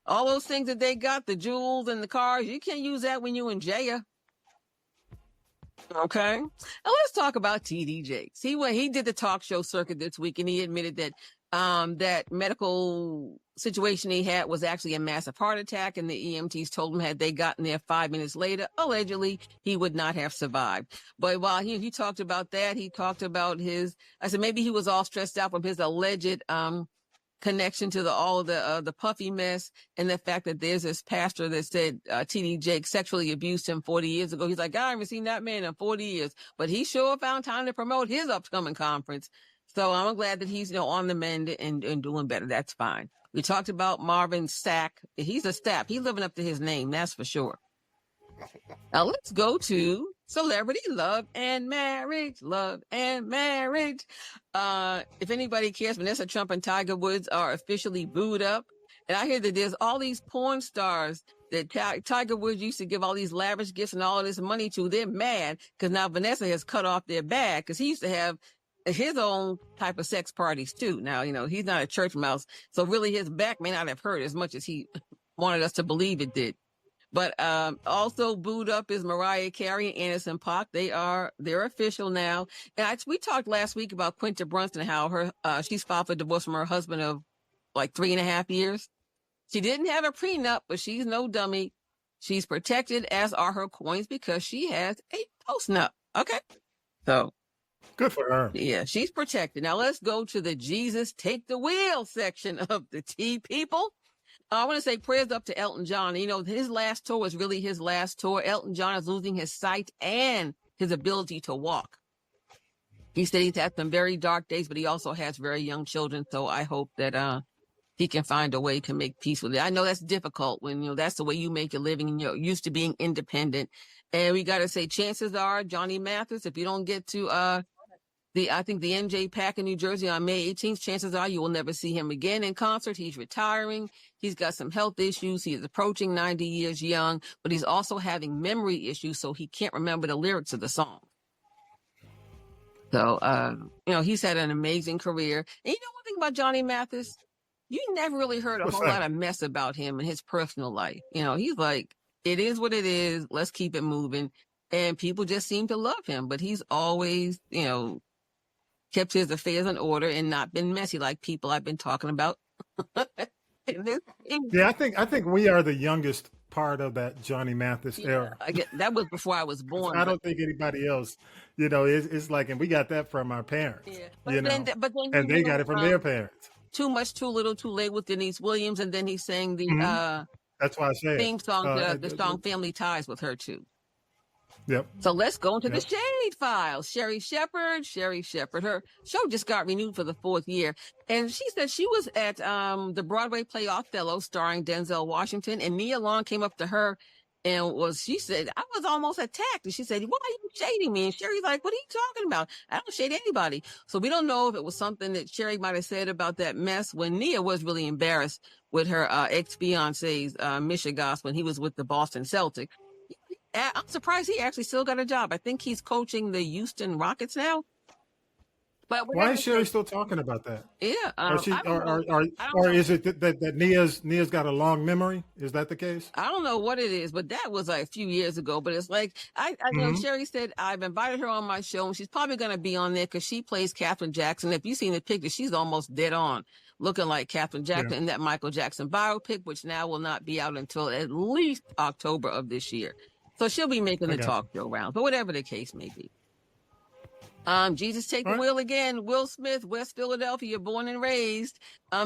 all those things that they got, the jewels and the cars, you can't use that when you're in jail. Okay. Now let's talk about TD Jakes. He did the talk show circuit this week, and he admitted that that medical situation he had was actually a massive heart attack, and the EMTs told him had they gotten there 5 minutes later, allegedly, he would not have survived. But while he talked about that, he talked about I said maybe he was all stressed out from his alleged connection to all the Puffy mess, and the fact that there's this pastor that said T.D. Jakes sexually abused him 40 years ago. He's like, I haven't seen that man in 40 years, but he sure found time to promote his upcoming conference. So I'm glad that he's on the mend and doing better. That's fine. We talked about Marvin Sapp. He's a Stapp. He's living up to his name, that's for sure. Now let's go to celebrity love and marriage. Love and marriage. If anybody cares, Vanessa Trump and Tiger Woods are officially booed up. And I hear that there's all these porn stars that Tiger Woods used to give all these lavish gifts and all this money to. They're mad because now Vanessa has cut off their bag because he used to have his own type of sex parties too. Now, he's not a church mouse. So really his back may not have hurt as much as he wanted us to believe it did. But also booed up is Mariah Carey and Anderson .Paak. They're official now. And we talked last week about Quinta Brunson, how she's filed for divorce from her husband of like 3.5 years. She didn't have a prenup, but she's no dummy. She's protected, as are her coins, because she has a postnup. Okay. So good for her. Yeah, she's protected. Now let's go to the Jesus Take the Wheel section of the Tea People. I want to say prayers up to Elton John. His last tour was really his last tour. Elton John is losing his sight and his ability to walk. He said he's had some very dark days, but he also has very young children. So I hope that he can find a way to make peace with it. I know that's difficult when, that's the way you make a living and you're used to being independent. And we got to say, chances are, Johnny Mathis, if you don't get to I think the NJ Pack in New Jersey on May 18th, chances are you will never see him again in concert. He's retiring. He's got some health issues. He is approaching 90 years young, but he's also having memory issues, so he can't remember the lyrics of the song. So, he's had an amazing career. And one thing about Johnny Mathis? You never really heard a whole lot of mess about him and his personal life. He's like, it is what it is. Let's keep it moving. And people just seem to love him, but he's always, kept his affairs in order and not been messy like people I've been talking about. Yeah, I think we are the youngest part of that Johnny Mathis era. That was before I was born. I don't think anybody else, it's like, and we got that from our parents, yeah. but then they got it from their parents. Too Much, Too Little, Too Late with Denise Williams, and then he sang the that's why I say theme song, the song Family Ties with her too. Yep. So let's go into the Shade Files. Sherry Shepherd. Her show just got renewed for the 4th year. And she said she was at the Broadway play Othello starring Denzel Washington. And Nia Long came up to her and she said, I was almost attacked. And she said, why are you shading me? And Sherry's like, what are you talking about? I don't shade anybody. So we don't know if it was something that Sherry might have said about that mess when Nia was really embarrassed with her ex-fiance's Michigas when he was with the Boston Celtics. I'm surprised he actually still got a job. I think he's coaching the Houston Rockets now. But why is Sherry still talking about that? Yeah, or is it that Nia's got a long memory? Is that the case? I don't know what it is, but that was like a few years ago. But it's like I know Sherry said I've invited her on my show, and she's probably going to be on there because she plays Katherine Jackson. If you've seen the picture, she's almost dead on, looking like Katherine Jackson in that Michael Jackson biopic, which now will not be out until at least October of this year. So she'll be making the talk show round, but whatever the case may be. Jesus Take the Wheel again. Will Smith, West Philadelphia, born and raised.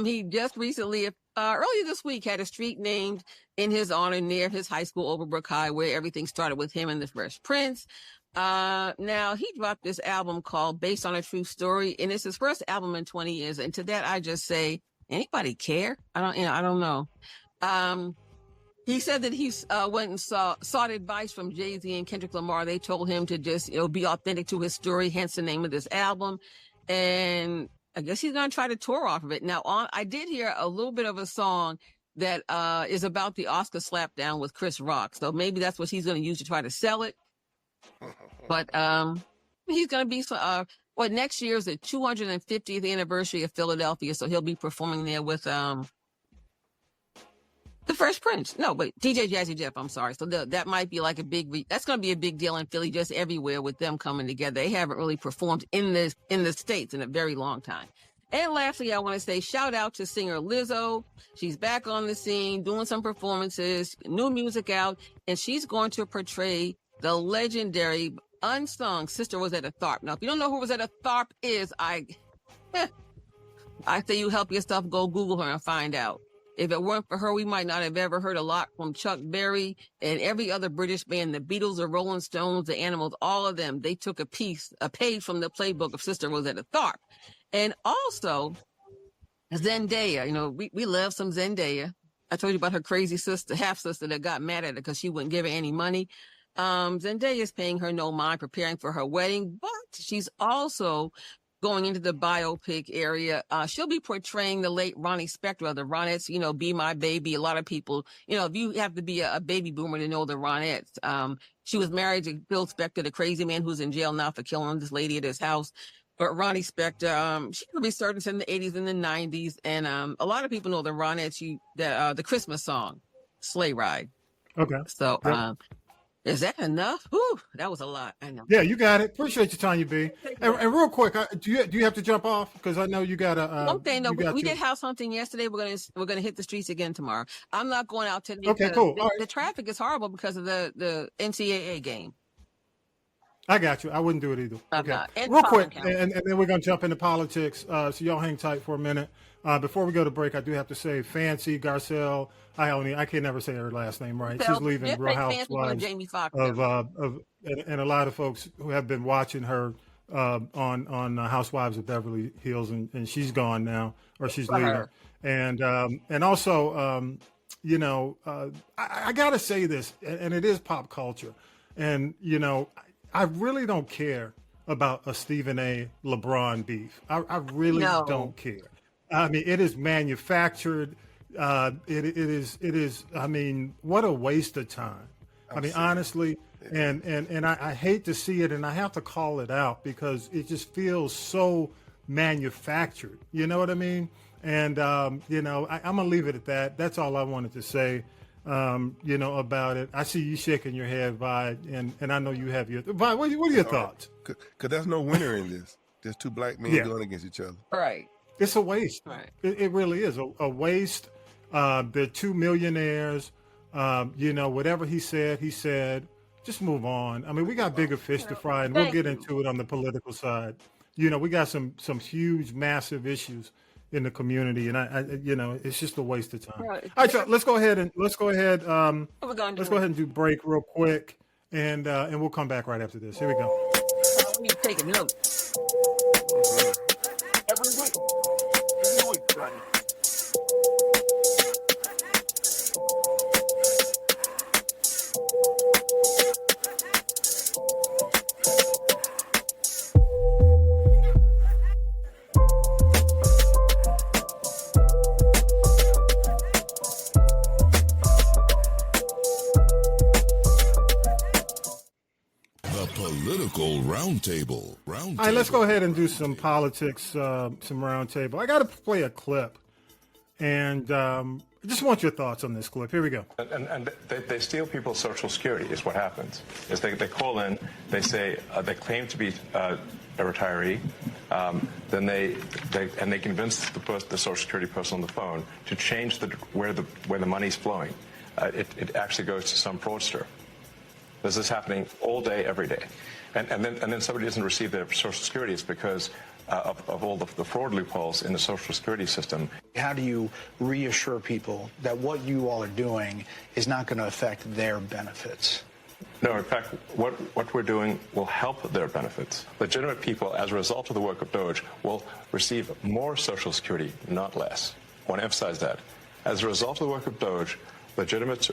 He just recently, earlier this week, had a street named in his honor near his high school, Overbrook High, where everything started with him and the Fresh Prince. Now he dropped this album called Based on a True Story, and it's his first album in 20 years. And to that, I just say, anybody care? I don't know. He said that he went and sought advice from Jay-Z and Kendrick Lamar. They told him to just, be authentic to his story, hence the name of this album. And I guess he's going to try to tour off of it. Now, I did hear a little bit of a song that is about the Oscar slapdown with Chris Rock. So maybe that's what he's going to use to try to sell it. But he's going to be, next year is the 250th anniversary of Philadelphia. So he'll be performing there with the Fresh Prince. No, but DJ Jazzy Jeff, I'm sorry. So that might be like that's going to be a big deal in Philly, just everywhere with them coming together. They haven't really performed in the States in a very long time. And lastly, I want to say shout out to singer Lizzo. She's back on the scene, doing some performances, new music out, and she's going to portray the legendary unsung Sister Rosetta Tharpe. Now, if you don't know who Rosetta Tharpe is, I say you help yourself, go Google her and find out. If it weren't for her, we might not have ever heard a lot from Chuck Berry and every other British band, the Beatles, the Rolling Stones, the Animals, all of them. They took a page from the playbook of Sister Rosetta Tharpe. And also, Zendaya, we love some Zendaya. I told you about her crazy sister, half-sister that got mad at her because she wouldn't give her any money. Zendaya is paying her no mind, preparing for her wedding, but she's also going into the biopic area. She'll be portraying the late Ronnie Spector of the Ronettes, Be My Baby. A lot of people, if you have to be a baby boomer to know the Ronettes. She was married to Phil Spector, the crazy man who's in jail now for killing this lady at his house. But Ronnie Spector, she resurfaced in the 80s and the 90s. And a lot of people know the Ronettes, the Christmas song, Sleigh Ride. Okay. So, Yep. Is that enough? Whew, that was a lot. I know. Yeah, you got it. Appreciate your time, B. And real quick, do you have to jump off? Because I know you got to. One thing, we did house hunting yesterday. We're gonna hit the streets again tomorrow. I'm not going out today. Okay, cool. The traffic is horrible because of the NCAA game. I got you. I wouldn't do it either. Okay. And real quick, and then we're going to jump into politics. So y'all hang tight for a minute. Before we go to break, I do have to say Fancy Garcelle. I can never say her last name right. She's leaving Real Housewives and a lot of folks who have been watching her on Housewives of Beverly Hills, and she's gone now, or she's leaving. And also, I got to say this, and it is pop culture, and I really don't care about a Stephen A. LeBron beef. I really don't care. I mean, it is manufactured. It is. I mean, what a waste of time. I mean, honestly, and I hate to see it, and I have to call it out because it just feels so manufactured. You know what I mean? And I'm gonna leave it at that. That's all I wanted to say. About it. I see you shaking your head, Vi, and I know you have your. Vi, what are your thoughts? Because there's no winner in this. There's two black men going against each other. Right. It's a waste. Right. It really is a waste. They're two millionaires. Whatever he said. Just move on. I mean, we got bigger fish to fry, and we'll get into it on the political side. We got some huge, massive issues in the community, and I it's just a waste of time. Right. All right, so let's go ahead and do break real quick, and we'll come back right after this. Here we go. Let me take a note. Every week, Johnny. Political Roundtable. All right, let's go ahead and do some politics, some roundtable. I got to play a clip, and I just want your thoughts on this clip. Here we go. And they steal people's Social Security is what happens. Is they call in, they say they claim to be a retiree, then they convince the Social Security person on the phone to change where the money's flowing. It actually goes to some fraudster. This is happening all day, every day. And then somebody doesn't receive their Social Security. It's because of all the fraud loopholes in the Social Security system. How do you reassure people that what you all are doing is not going to affect their benefits? No, in fact, what we're doing will help their benefits. Legitimate people, as a result of the work of Doge, will receive more Social Security, not less. I want to emphasize that. As a result of the work of Doge, legitimate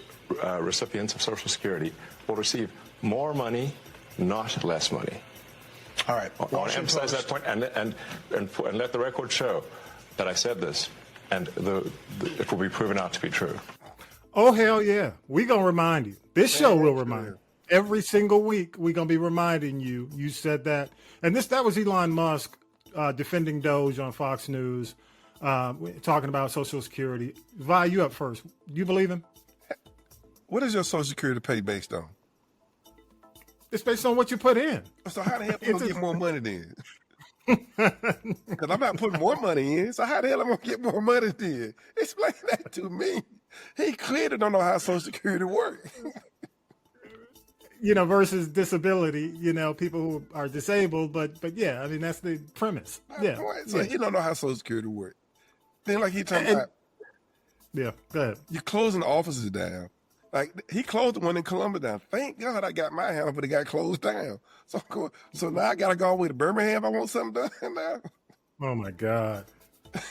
recipients of Social Security will receive more money, not less money. All right. I want to emphasize that point and let the record show that I said this, and it will be proven out to be true. Oh, hell yeah. We're going to remind you. This show will remind you. Every single week, we're going to be reminding you. You said that. And that was Elon Musk defending Doge on Fox News, talking about Social Security. Vi, you up first. Do you believe him? What is your Social Security pay based on? It's based on what you put in. So how the hell people get more money then? Because I'm not putting more money in. So how the hell am I going to get more money then? Explain that to me. He clearly don't know how Social Security works. Versus disability, people who are disabled, but yeah, I mean, that's the premise. Yeah. So he don't know how Social Security works. Then like he talking about. Yeah, go ahead. You're closing offices down. Like he closed the one in Columbus down. Thank God I got my handle, but it got closed down. So now I gotta go all the way to Birmingham. I want something done now. Oh my God,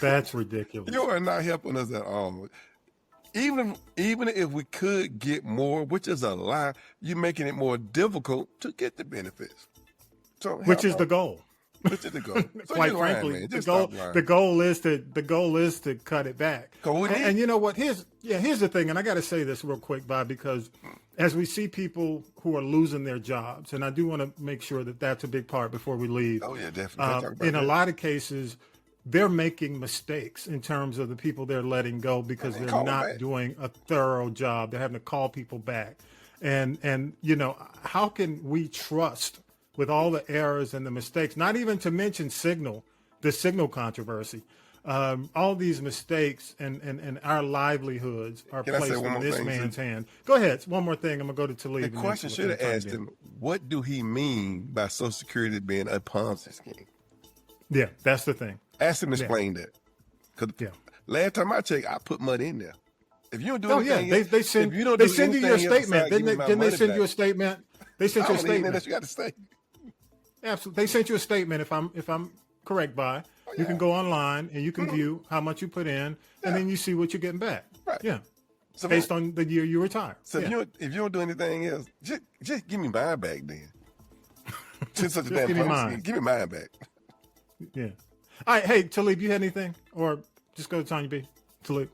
that's ridiculous. You are not helping us at all. Even if we could get more, which is a lie, you're making it more difficult to get the benefits. So which is the goal. Which is the goal. So Quite frankly, the goal is to cut it back. And you know what? Here's the thing, and I got to say this real quick, Bob, because as we see people who are losing their jobs, and I do want to make sure that that's a big part before we leave. Oh yeah, definitely. In a lot of cases, they're making mistakes in terms of the people they're letting go because they're not doing a thorough job. They're having to call people back, and you know, how can we trust? With all the errors and the mistakes, not even to mention the signal controversy, all these mistakes and our livelihoods are placed in this man's hand. Go ahead. One more thing. I'm going to go to Talib. The question should have asked him, what do he mean by Social Security being a Ponzi scheme? Yeah, that's the thing. Ask him to explain that. Because last time I checked, I put money in there. If you don't do anything, they send you your statement. Didn't they send you a statement? They sent you a statement. That you got to say. Absolutely. They sent you a statement, if I'm correct, by. You can go online and you can view how much you put in, and then you see what you're getting back. Right. Yeah. So based on the year you retire. So if you don't do anything else, just give me mine back then. Just such a damn give me mine back. Yeah. All right. Hey, Talib, you had anything? Or just go to Tanya B. Talib.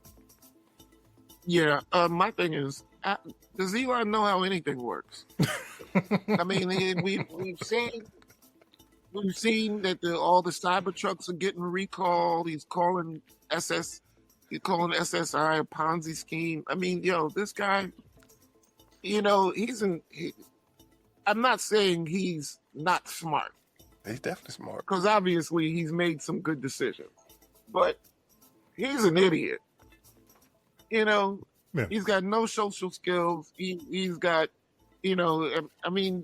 Yeah. My thing is, does Elon know how anything works? I mean, we've seen that all the cyber trucks are getting recalled. He's calling SSI a Ponzi scheme. I mean, this guy, I'm not saying he's not smart. He's definitely smart. Because obviously he's made some good decisions. But he's an idiot. He's got no social skills. He's got, I mean,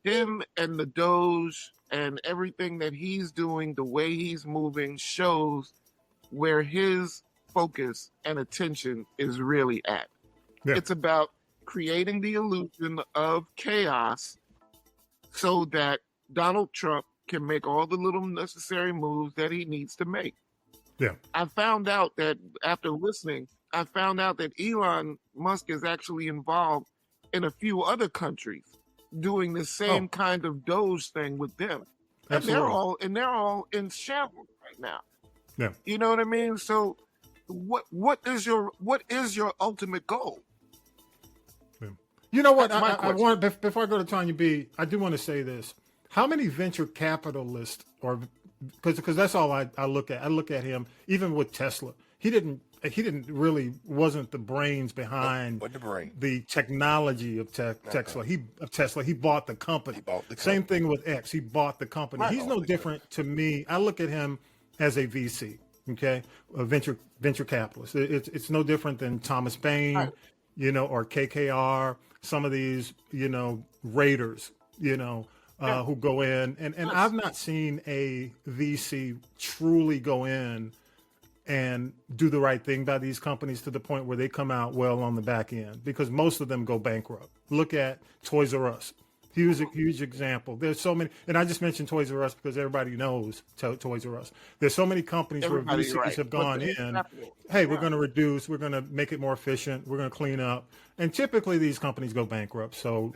him and the Doge and everything that he's doing, the way he's moving, shows where his focus and attention is really at. Yeah. It's about creating the illusion of chaos so that Donald Trump can make all the little necessary moves that he needs to make. Yeah. I found out that after listening, that Elon Musk is actually involved in a few other countries doing the same kind of Doge thing with them. Absolutely. And they're all in shambles right now. Yeah. You know what I mean? So what is your ultimate goal? Yeah. You know what? I want, before I go to Tanya B, I do want to say this. How many venture capitalists, or because that's all I look at. I look at him, even with Tesla. He wasn't the brains behind the technology of Tesla. He bought the company. Same thing with X. He bought the company. He's no different to me. I look at him as a VC, okay, a venture capitalist. It's no different than Thomas Paine, or KKR. Some of these, raiders, who go in, and I've not seen a VC truly go in and do the right thing by these companies to the point where they come out well on the back end, because most of them go bankrupt. Look at Toys R Us. Huge example. There's so many, and I just mentioned Toys R Us because everybody knows Toys R Us. There's so many companies where VCs have gone in. Hey, we're going to reduce. We're going to make it more efficient. We're going to clean up. And typically these companies go bankrupt. So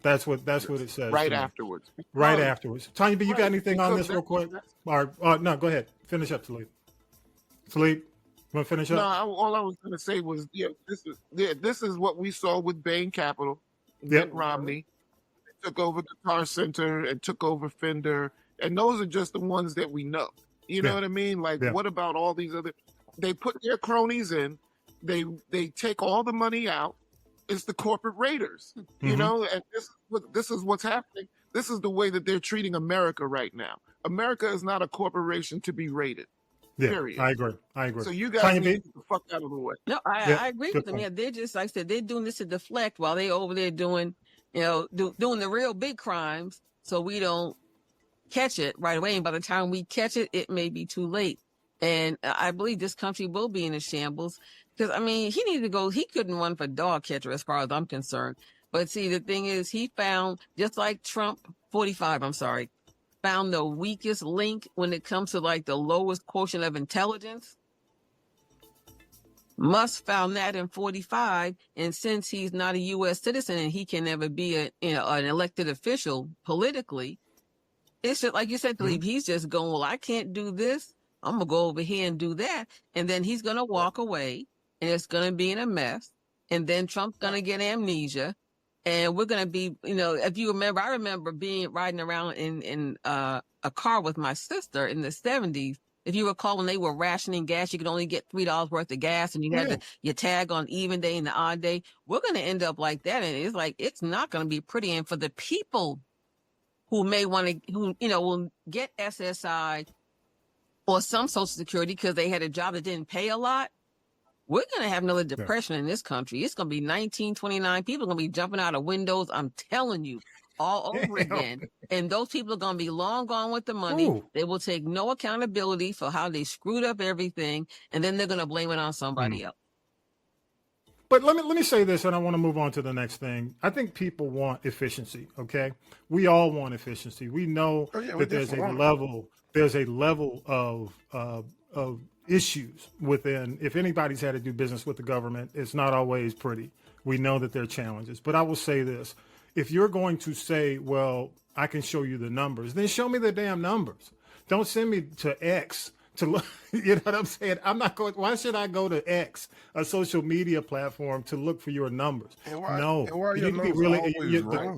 that's what it says. Right afterwards. Right afterwards. Tanya B, you got anything on this real quick? Or no, go ahead. Finish up, Talib. Talib, you want to finish up? No, all I was going to say was, this is what we saw with Bain Capital. Mitt Romney took over Guitar Center and took over Fender, and those are just the ones that we know. You know what I mean? Like, what about all these other? They put their cronies in. They take all the money out. It's the corporate raiders, and this is what's happening. This is the way that they're treating America right now. America is not a corporation to be raided. Yeah, period. I agree. So you guys need to get the fuck out of the way. No, I agree with them. Yeah, they're just, like I said, they're doing this to deflect while they over there doing, doing the real big crimes. So we don't catch it right away. And by the time we catch it, it may be too late. And I believe this country will be in a shambles because, I mean, he needed to go. He couldn't run for dog catcher as far as I'm concerned. But see, the thing is, he found, just like Trump, 45, I'm sorry, found the weakest link when it comes to like the lowest quotient of intelligence. Musk found that in 45. And since he's not a U.S. citizen and he can never be an elected official politically, it's just like you said, Philippe, he's just going, well, I can't do this. I'm going to go over here and do that. And then he's going to walk away and it's going to be in a mess. And then Trump's going to get amnesia. And we're going to be, if you remember, I remember riding around in a car with my sister in the 70s. If you recall, when they were rationing gas, you could only get $3 worth of gas and you had your tag on even day and the odd day. We're going to end up like that. And it's like, it's not going to be pretty. And for the people who may want to, will get SSI or some Social Security because they had a job that didn't pay a lot, we're going to have another depression in this country. It's going to be 1929. People are going to be jumping out of windows. I'm telling you, all over again. And those people are going to be long gone with the money. Ooh. They will take no accountability for how they screwed up everything. And then they're going to blame it on somebody else. But let me say this, and I want to move on to the next thing. I think people want efficiency. Okay, we all want efficiency. We know that there's a level of issues within. If anybody's had to do business with the government, it's not always pretty. We know that there are challenges. But I will say this: if you're going to say, "Well, I can show you the numbers," then show me the damn numbers. Don't send me to X to look. You know what I'm saying? I'm not going. Why should I go to X, a social media platform, to look for your numbers? No, you need to be really wrong.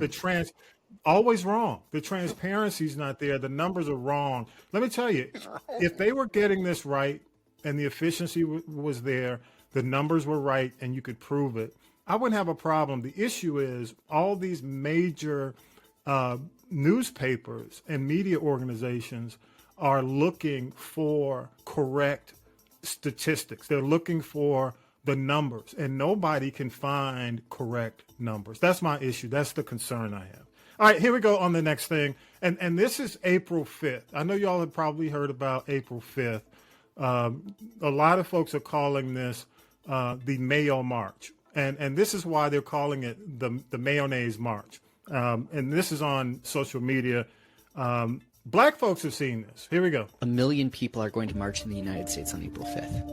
Always wrong. The transparency's not there. The numbers are wrong. Let me tell you, if they were getting this right and the efficiency was there, the numbers were right, and you could prove it, I wouldn't have a problem. The issue is all these major newspapers and media organizations are looking for correct statistics. They're looking for the numbers, and nobody can find correct numbers. That's my issue. That's the concern I have. All right, here we go on the next thing. And this is April 5th. I know y'all have probably heard about April 5th. A lot of folks are calling this the Mayo March. And this is why they're calling it the Mayonnaise March. And this is on social media. Black folks have seen this. Here we go. 1 million people are going to march in the United States on April 5th.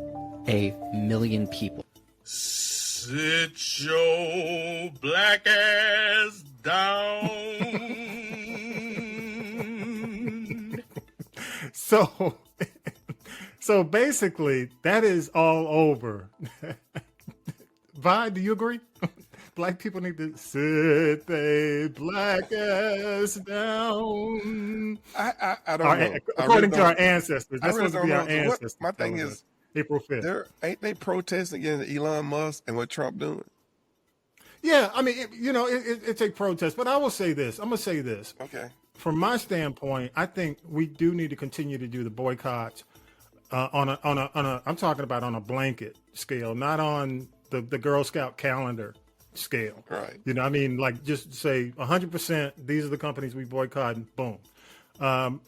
1 million people. Sit your black ass down. So basically, that is all over. Vi, do you agree? Black people need to sit their black ass down. I don't know. According to our ancestors. That's supposed to be our ancestors. My thing is, April 5th. Ain't they protesting against Elon Musk and what Trump doing? Yeah, I mean, it's a protest. But I will say this. I'm going to say this. Okay. From my standpoint, I think we do need to continue to do the boycotts on a I'm talking about on a blanket scale, not on the Girl Scout calendar scale. Right. You know, I mean, like just say 100%, these are the companies we boycott, and boom.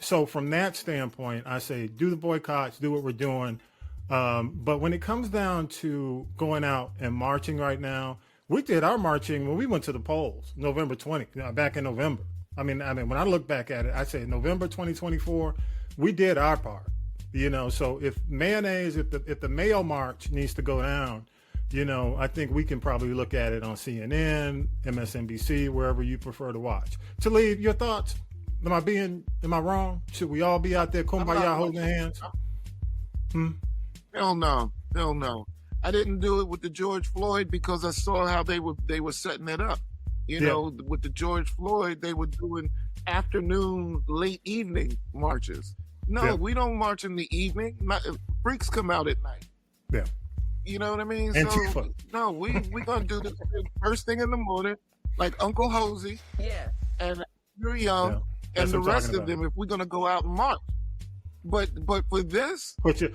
So from that standpoint, I say do the boycotts, do what we're doing. But when it comes down to going out and marching right now, we did our marching when we went to the polls, November 20, back in November. I mean, when I look back at it, I say November 2024, we did our part. You know, so if the Mayo March needs to go down, you know, I think we can probably look at it on CNN, MSNBC, wherever you prefer to watch. Talib, your thoughts? Am I wrong? Should we all be out there kumbaya holding hands? Hell no. I didn't do it with the George Floyd because I saw how they were setting it up. You know, with the George Floyd, they were doing afternoon, late evening marches. No, we don't march in the evening. Freaks come out at night. Yeah. You know what I mean? Antifa. So no, we gonna do this first thing in the morning, like Uncle Hosey. Yeah. And you're young, and the rest of them. If we're gonna go out and march, but for this, put your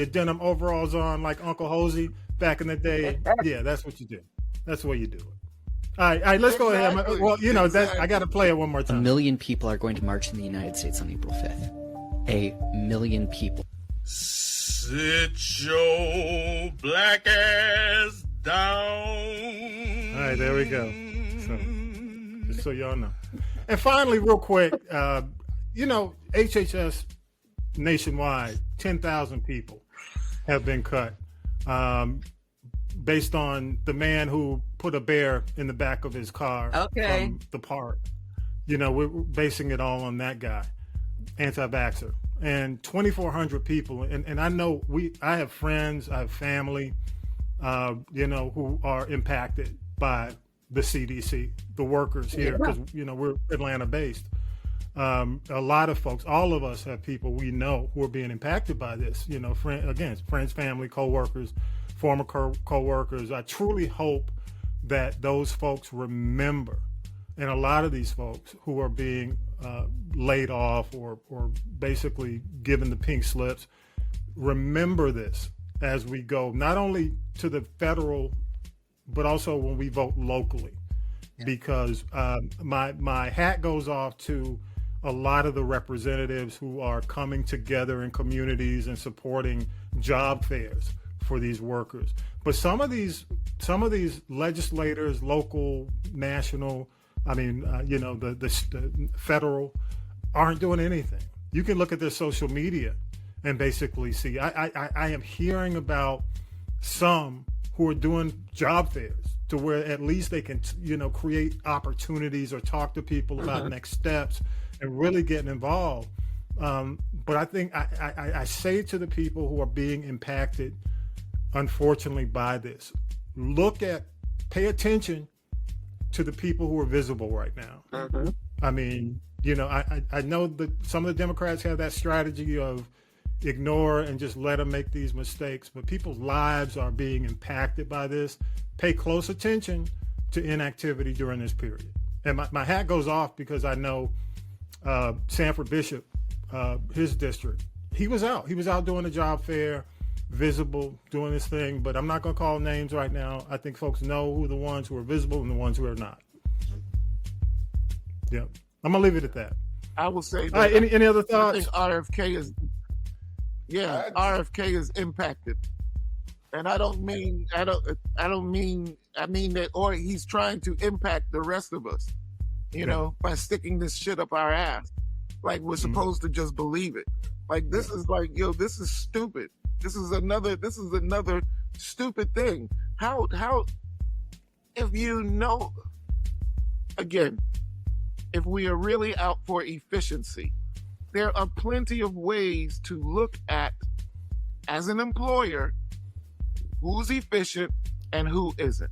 denim overalls on like Uncle Hosey back in the day. Yeah, that's what you do. That's the way you do it. All right, let's go ahead. Exactly. Well, that I got to play it one more A time. million people are going to march in the United States on April 5th. A million people. Sit your black ass down. All right, there we go. So y'all know. And finally, real quick, HHS nationwide, 10,000 people have been cut based on the man who put a bear in the back of his car from the park. We're basing it all on that guy, anti-vaxxer. And 2,400 people, and I know I have friends, I have family, who are impacted by the CDC, the workers here, because we're Atlanta based. A lot of folks, all of us have people we know who are being impacted by this. Friends, family, coworkers, former coworkers. I truly hope that those folks remember, and a lot of these folks who are being laid off or basically given the pink slips, remember this as we go, not only to the federal, but also when we vote locally, because my hat goes off to a lot of the representatives who are coming together in communities and supporting job fairs for these workers. But some of these legislators, local, national, the federal, aren't doing anything. You can look at their social media and basically see. I am hearing about some who are doing job fairs to where at least they can, create opportunities or talk to people about next steps and really getting involved. But I think I say to the people who are being impacted, unfortunately, by this, pay attention to the people who are visible right now. I know that some of the Democrats have that strategy of ignore and just let them make these mistakes, but people's lives are being impacted by this. Pay close attention to inactivity during this period. And my hat goes off because I know Sanford Bishop, his district, he was out doing a job fair, visible, doing his thing, but I'm not going to call names right now. I think folks know who the ones who are visible and the ones who are not. Yeah, I'm going to leave it at that. I will say that. All right, any other thoughts? I think RFK is impacted. And I mean that, or he's trying to impact the rest of us, by sticking this shit up our ass. Like we're supposed to just believe it. Like this is this is stupid. This is another stupid thing. How if if we are really out for efficiency, there are plenty of ways to look at, as an employer, who's efficient and who isn't.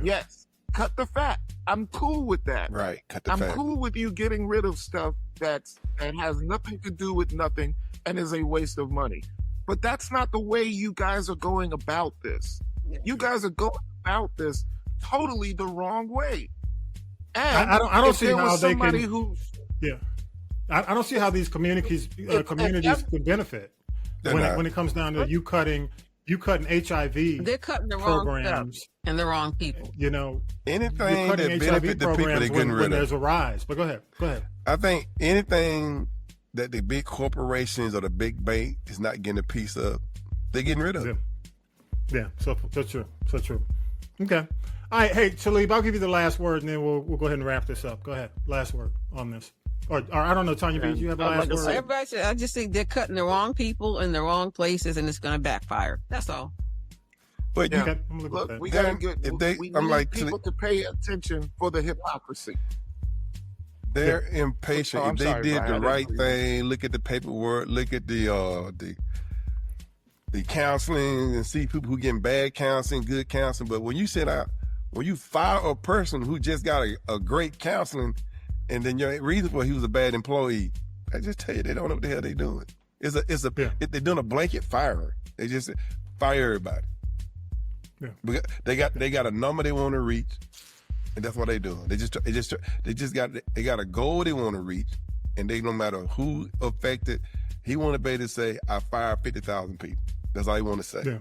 Yes, cut the fat. I'm cool with that. Right, cut the fat. I'm cool with you getting rid of stuff that has nothing to do with nothing and is a waste of money. But that's not the way you guys are going about this. You guys are going about this totally the wrong way. And I don't see how they can. I don't see how these communities can benefit when it comes down to you cutting HIV. They're cutting the programs wrong stuff and the wrong people. Anything that benefit the people they're getting rid of. There's a rise. But go ahead. I think anything that the big corporations or the big bank is not getting a piece of, they're getting rid of. Yeah. So true. Okay. All right. Hey, Talib, I'll give you the last word, and then we'll go ahead and wrap this up. Go ahead. Last word on this. Or I don't know, Tanya B, do you have a last word? Everybody said, I just think they're cutting the wrong people in the wrong places, and it's going to backfire. That's all. But look, we got to get. We need people to pay attention for the hypocrisy. They're impatient. If they did the right thing, look at the paperwork, look at the counseling, and see people who getting bad counseling, good counseling. But when you when you fire a person who just got a great counseling, and then your reason for he was a bad employee, I just tell you, they don't know what the hell they doing. They're doing a blanket firing. They just fire everybody. Yeah. They got a number they want to reach, and that's what they doing. They got a goal they want to reach, and no matter who affected, he want to be able to say, I fired 50,000 people. That's all he want to say. Yeah,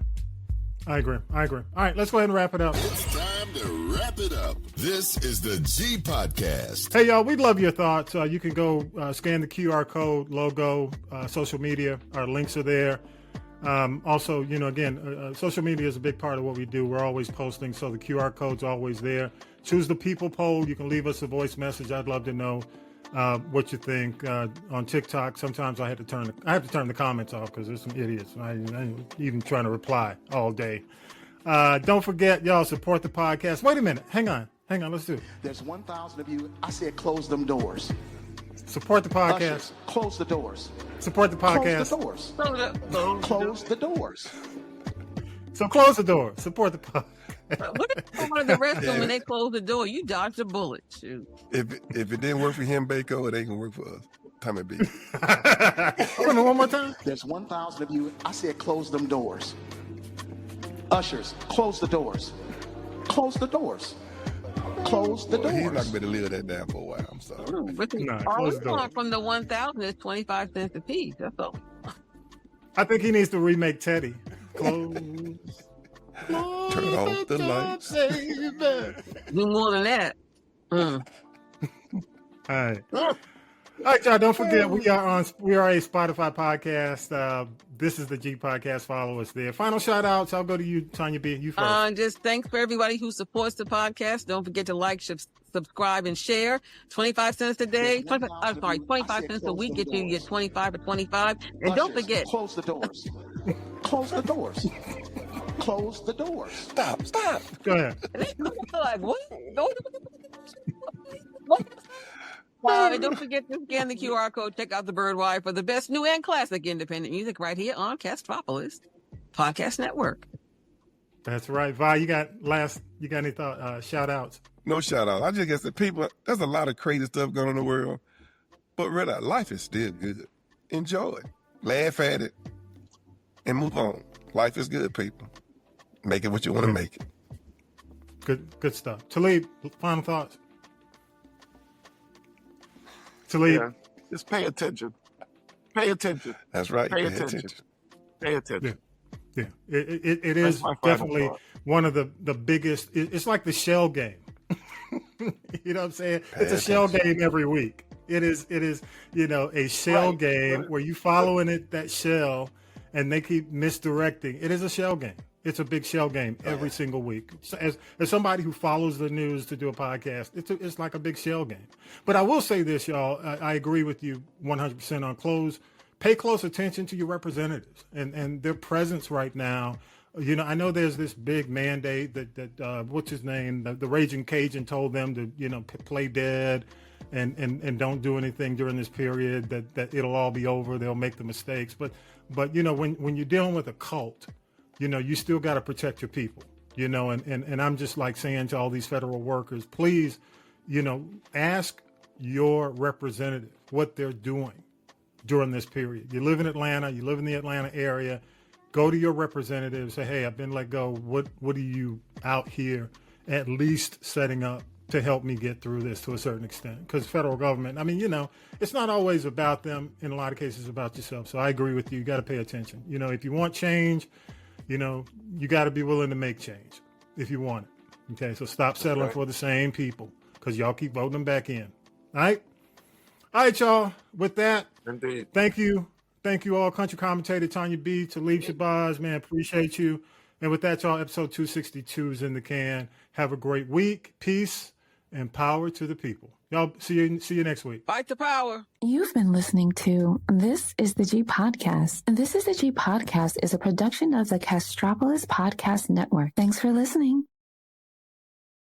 I agree. All right, let's go ahead and wrap it up. It's time time to wrap it up. This is the G Podcast. Hey, y'all, we'd love your thoughts. You can go scan the QR code, logo, social media. Our links are there. Also, again, social media is a big part of what we do. We're always posting, so the QR code's always there. Choose the people poll. You can leave us a voice message. I'd love to know what you think. On TikTok, sometimes I have to turn the comments off because there's some idiots. I ain't even trying to reply all day. Don't forget, y'all, support the podcast. Wait a minute. Hang on. Let's do it. There's 1,000 of you. I said close them doors. Support the podcast. Ushers, close the doors. Support the podcast. Close the doors. Close the doors. So close the door. Support the podcast. What if you go to the restroom and they close the door? You dodged a bullet. Shoot. If it didn't work for him, Bako, it ain't gonna work for us. Tommy B. One more time. There's 1,000 of you. I said close them doors. Ushers, close the doors. Close the doors. Close the doors. He's not going to live that down for a while. I'm sorry. All we want from the 1,000 is 25 cents a piece. That's all. I think he needs to remake Teddy. Close. Turn off the lights. Do more than that. All right. All right, y'all. Don't forget we are a Spotify podcast. This is the G Podcast. Follow us there. Final shout outs. I'll go to you, Tanya B. You first. Just thanks for everybody who supports the podcast. Don't forget to like, subscribe, and share. 25 cents a day. 25 cents a week. Get 25 for 25. And Ushers, don't forget. Close the doors. Close the doors. Close the doors. Stop. Go ahead. Like, what? And don't forget to scan the QR code. Check out the Birdwire for the best new and classic independent music right here on Castropolis Podcast Network. That's right. Vi, you got any shout outs? No shout out. I just guess that people, there's a lot of crazy stuff going on in the world, but really, life is still good. Enjoy it. Laugh at it and move on. Life is good, people. Make it what you want to make it. Good stuff. Talib, final thoughts? Talib? Yeah. Just pay attention. Pay attention. That's right. Pay attention. Pay attention. Yeah. It is definitely one of the biggest. It's like the shell game. You know what I'm saying? It's a shell game every week. It is, a shell game where you following that shell and they keep misdirecting. It is a shell game. It's a big shell game every single week. As somebody who follows the news to do a podcast, it's like a big shell game. But I will say this, y'all. I agree with you 100% on pay close attention to your representatives and their presence right now. I know there's this big mandate that what's his name? The Raging Cajun told them to, play dead and don't do anything during this period, that it'll all be over. They'll make the mistakes. But when you're dealing with a cult, you still got to protect your people, and I'm just like saying to all these federal workers, please, ask your representative what they're doing during this period. You live in Atlanta, you live in the Atlanta area, go to your representative, say, hey, I've been let go. What are you out here at least setting up to help me get through this to a certain extent? Because federal government, it's not always about them. In a lot of cases, it's about yourself. So I agree with you. You got to pay attention. If you want change, you got to be willing to make change if you want it. Okay, so stop settling for the same people because y'all keep voting them back in. All right, y'all. With that, indeed. Thank you all. Country commentator Tanya B, Talib Shabazz, man, appreciate you. And with that, y'all, episode 262 is in the can. Have a great week. Peace and power to the people. Y'all, see you next week. Fight the power. You've been listening to This is the G Podcast. This is the G Podcast is a production of the Castropolis Podcast Network. Thanks for listening.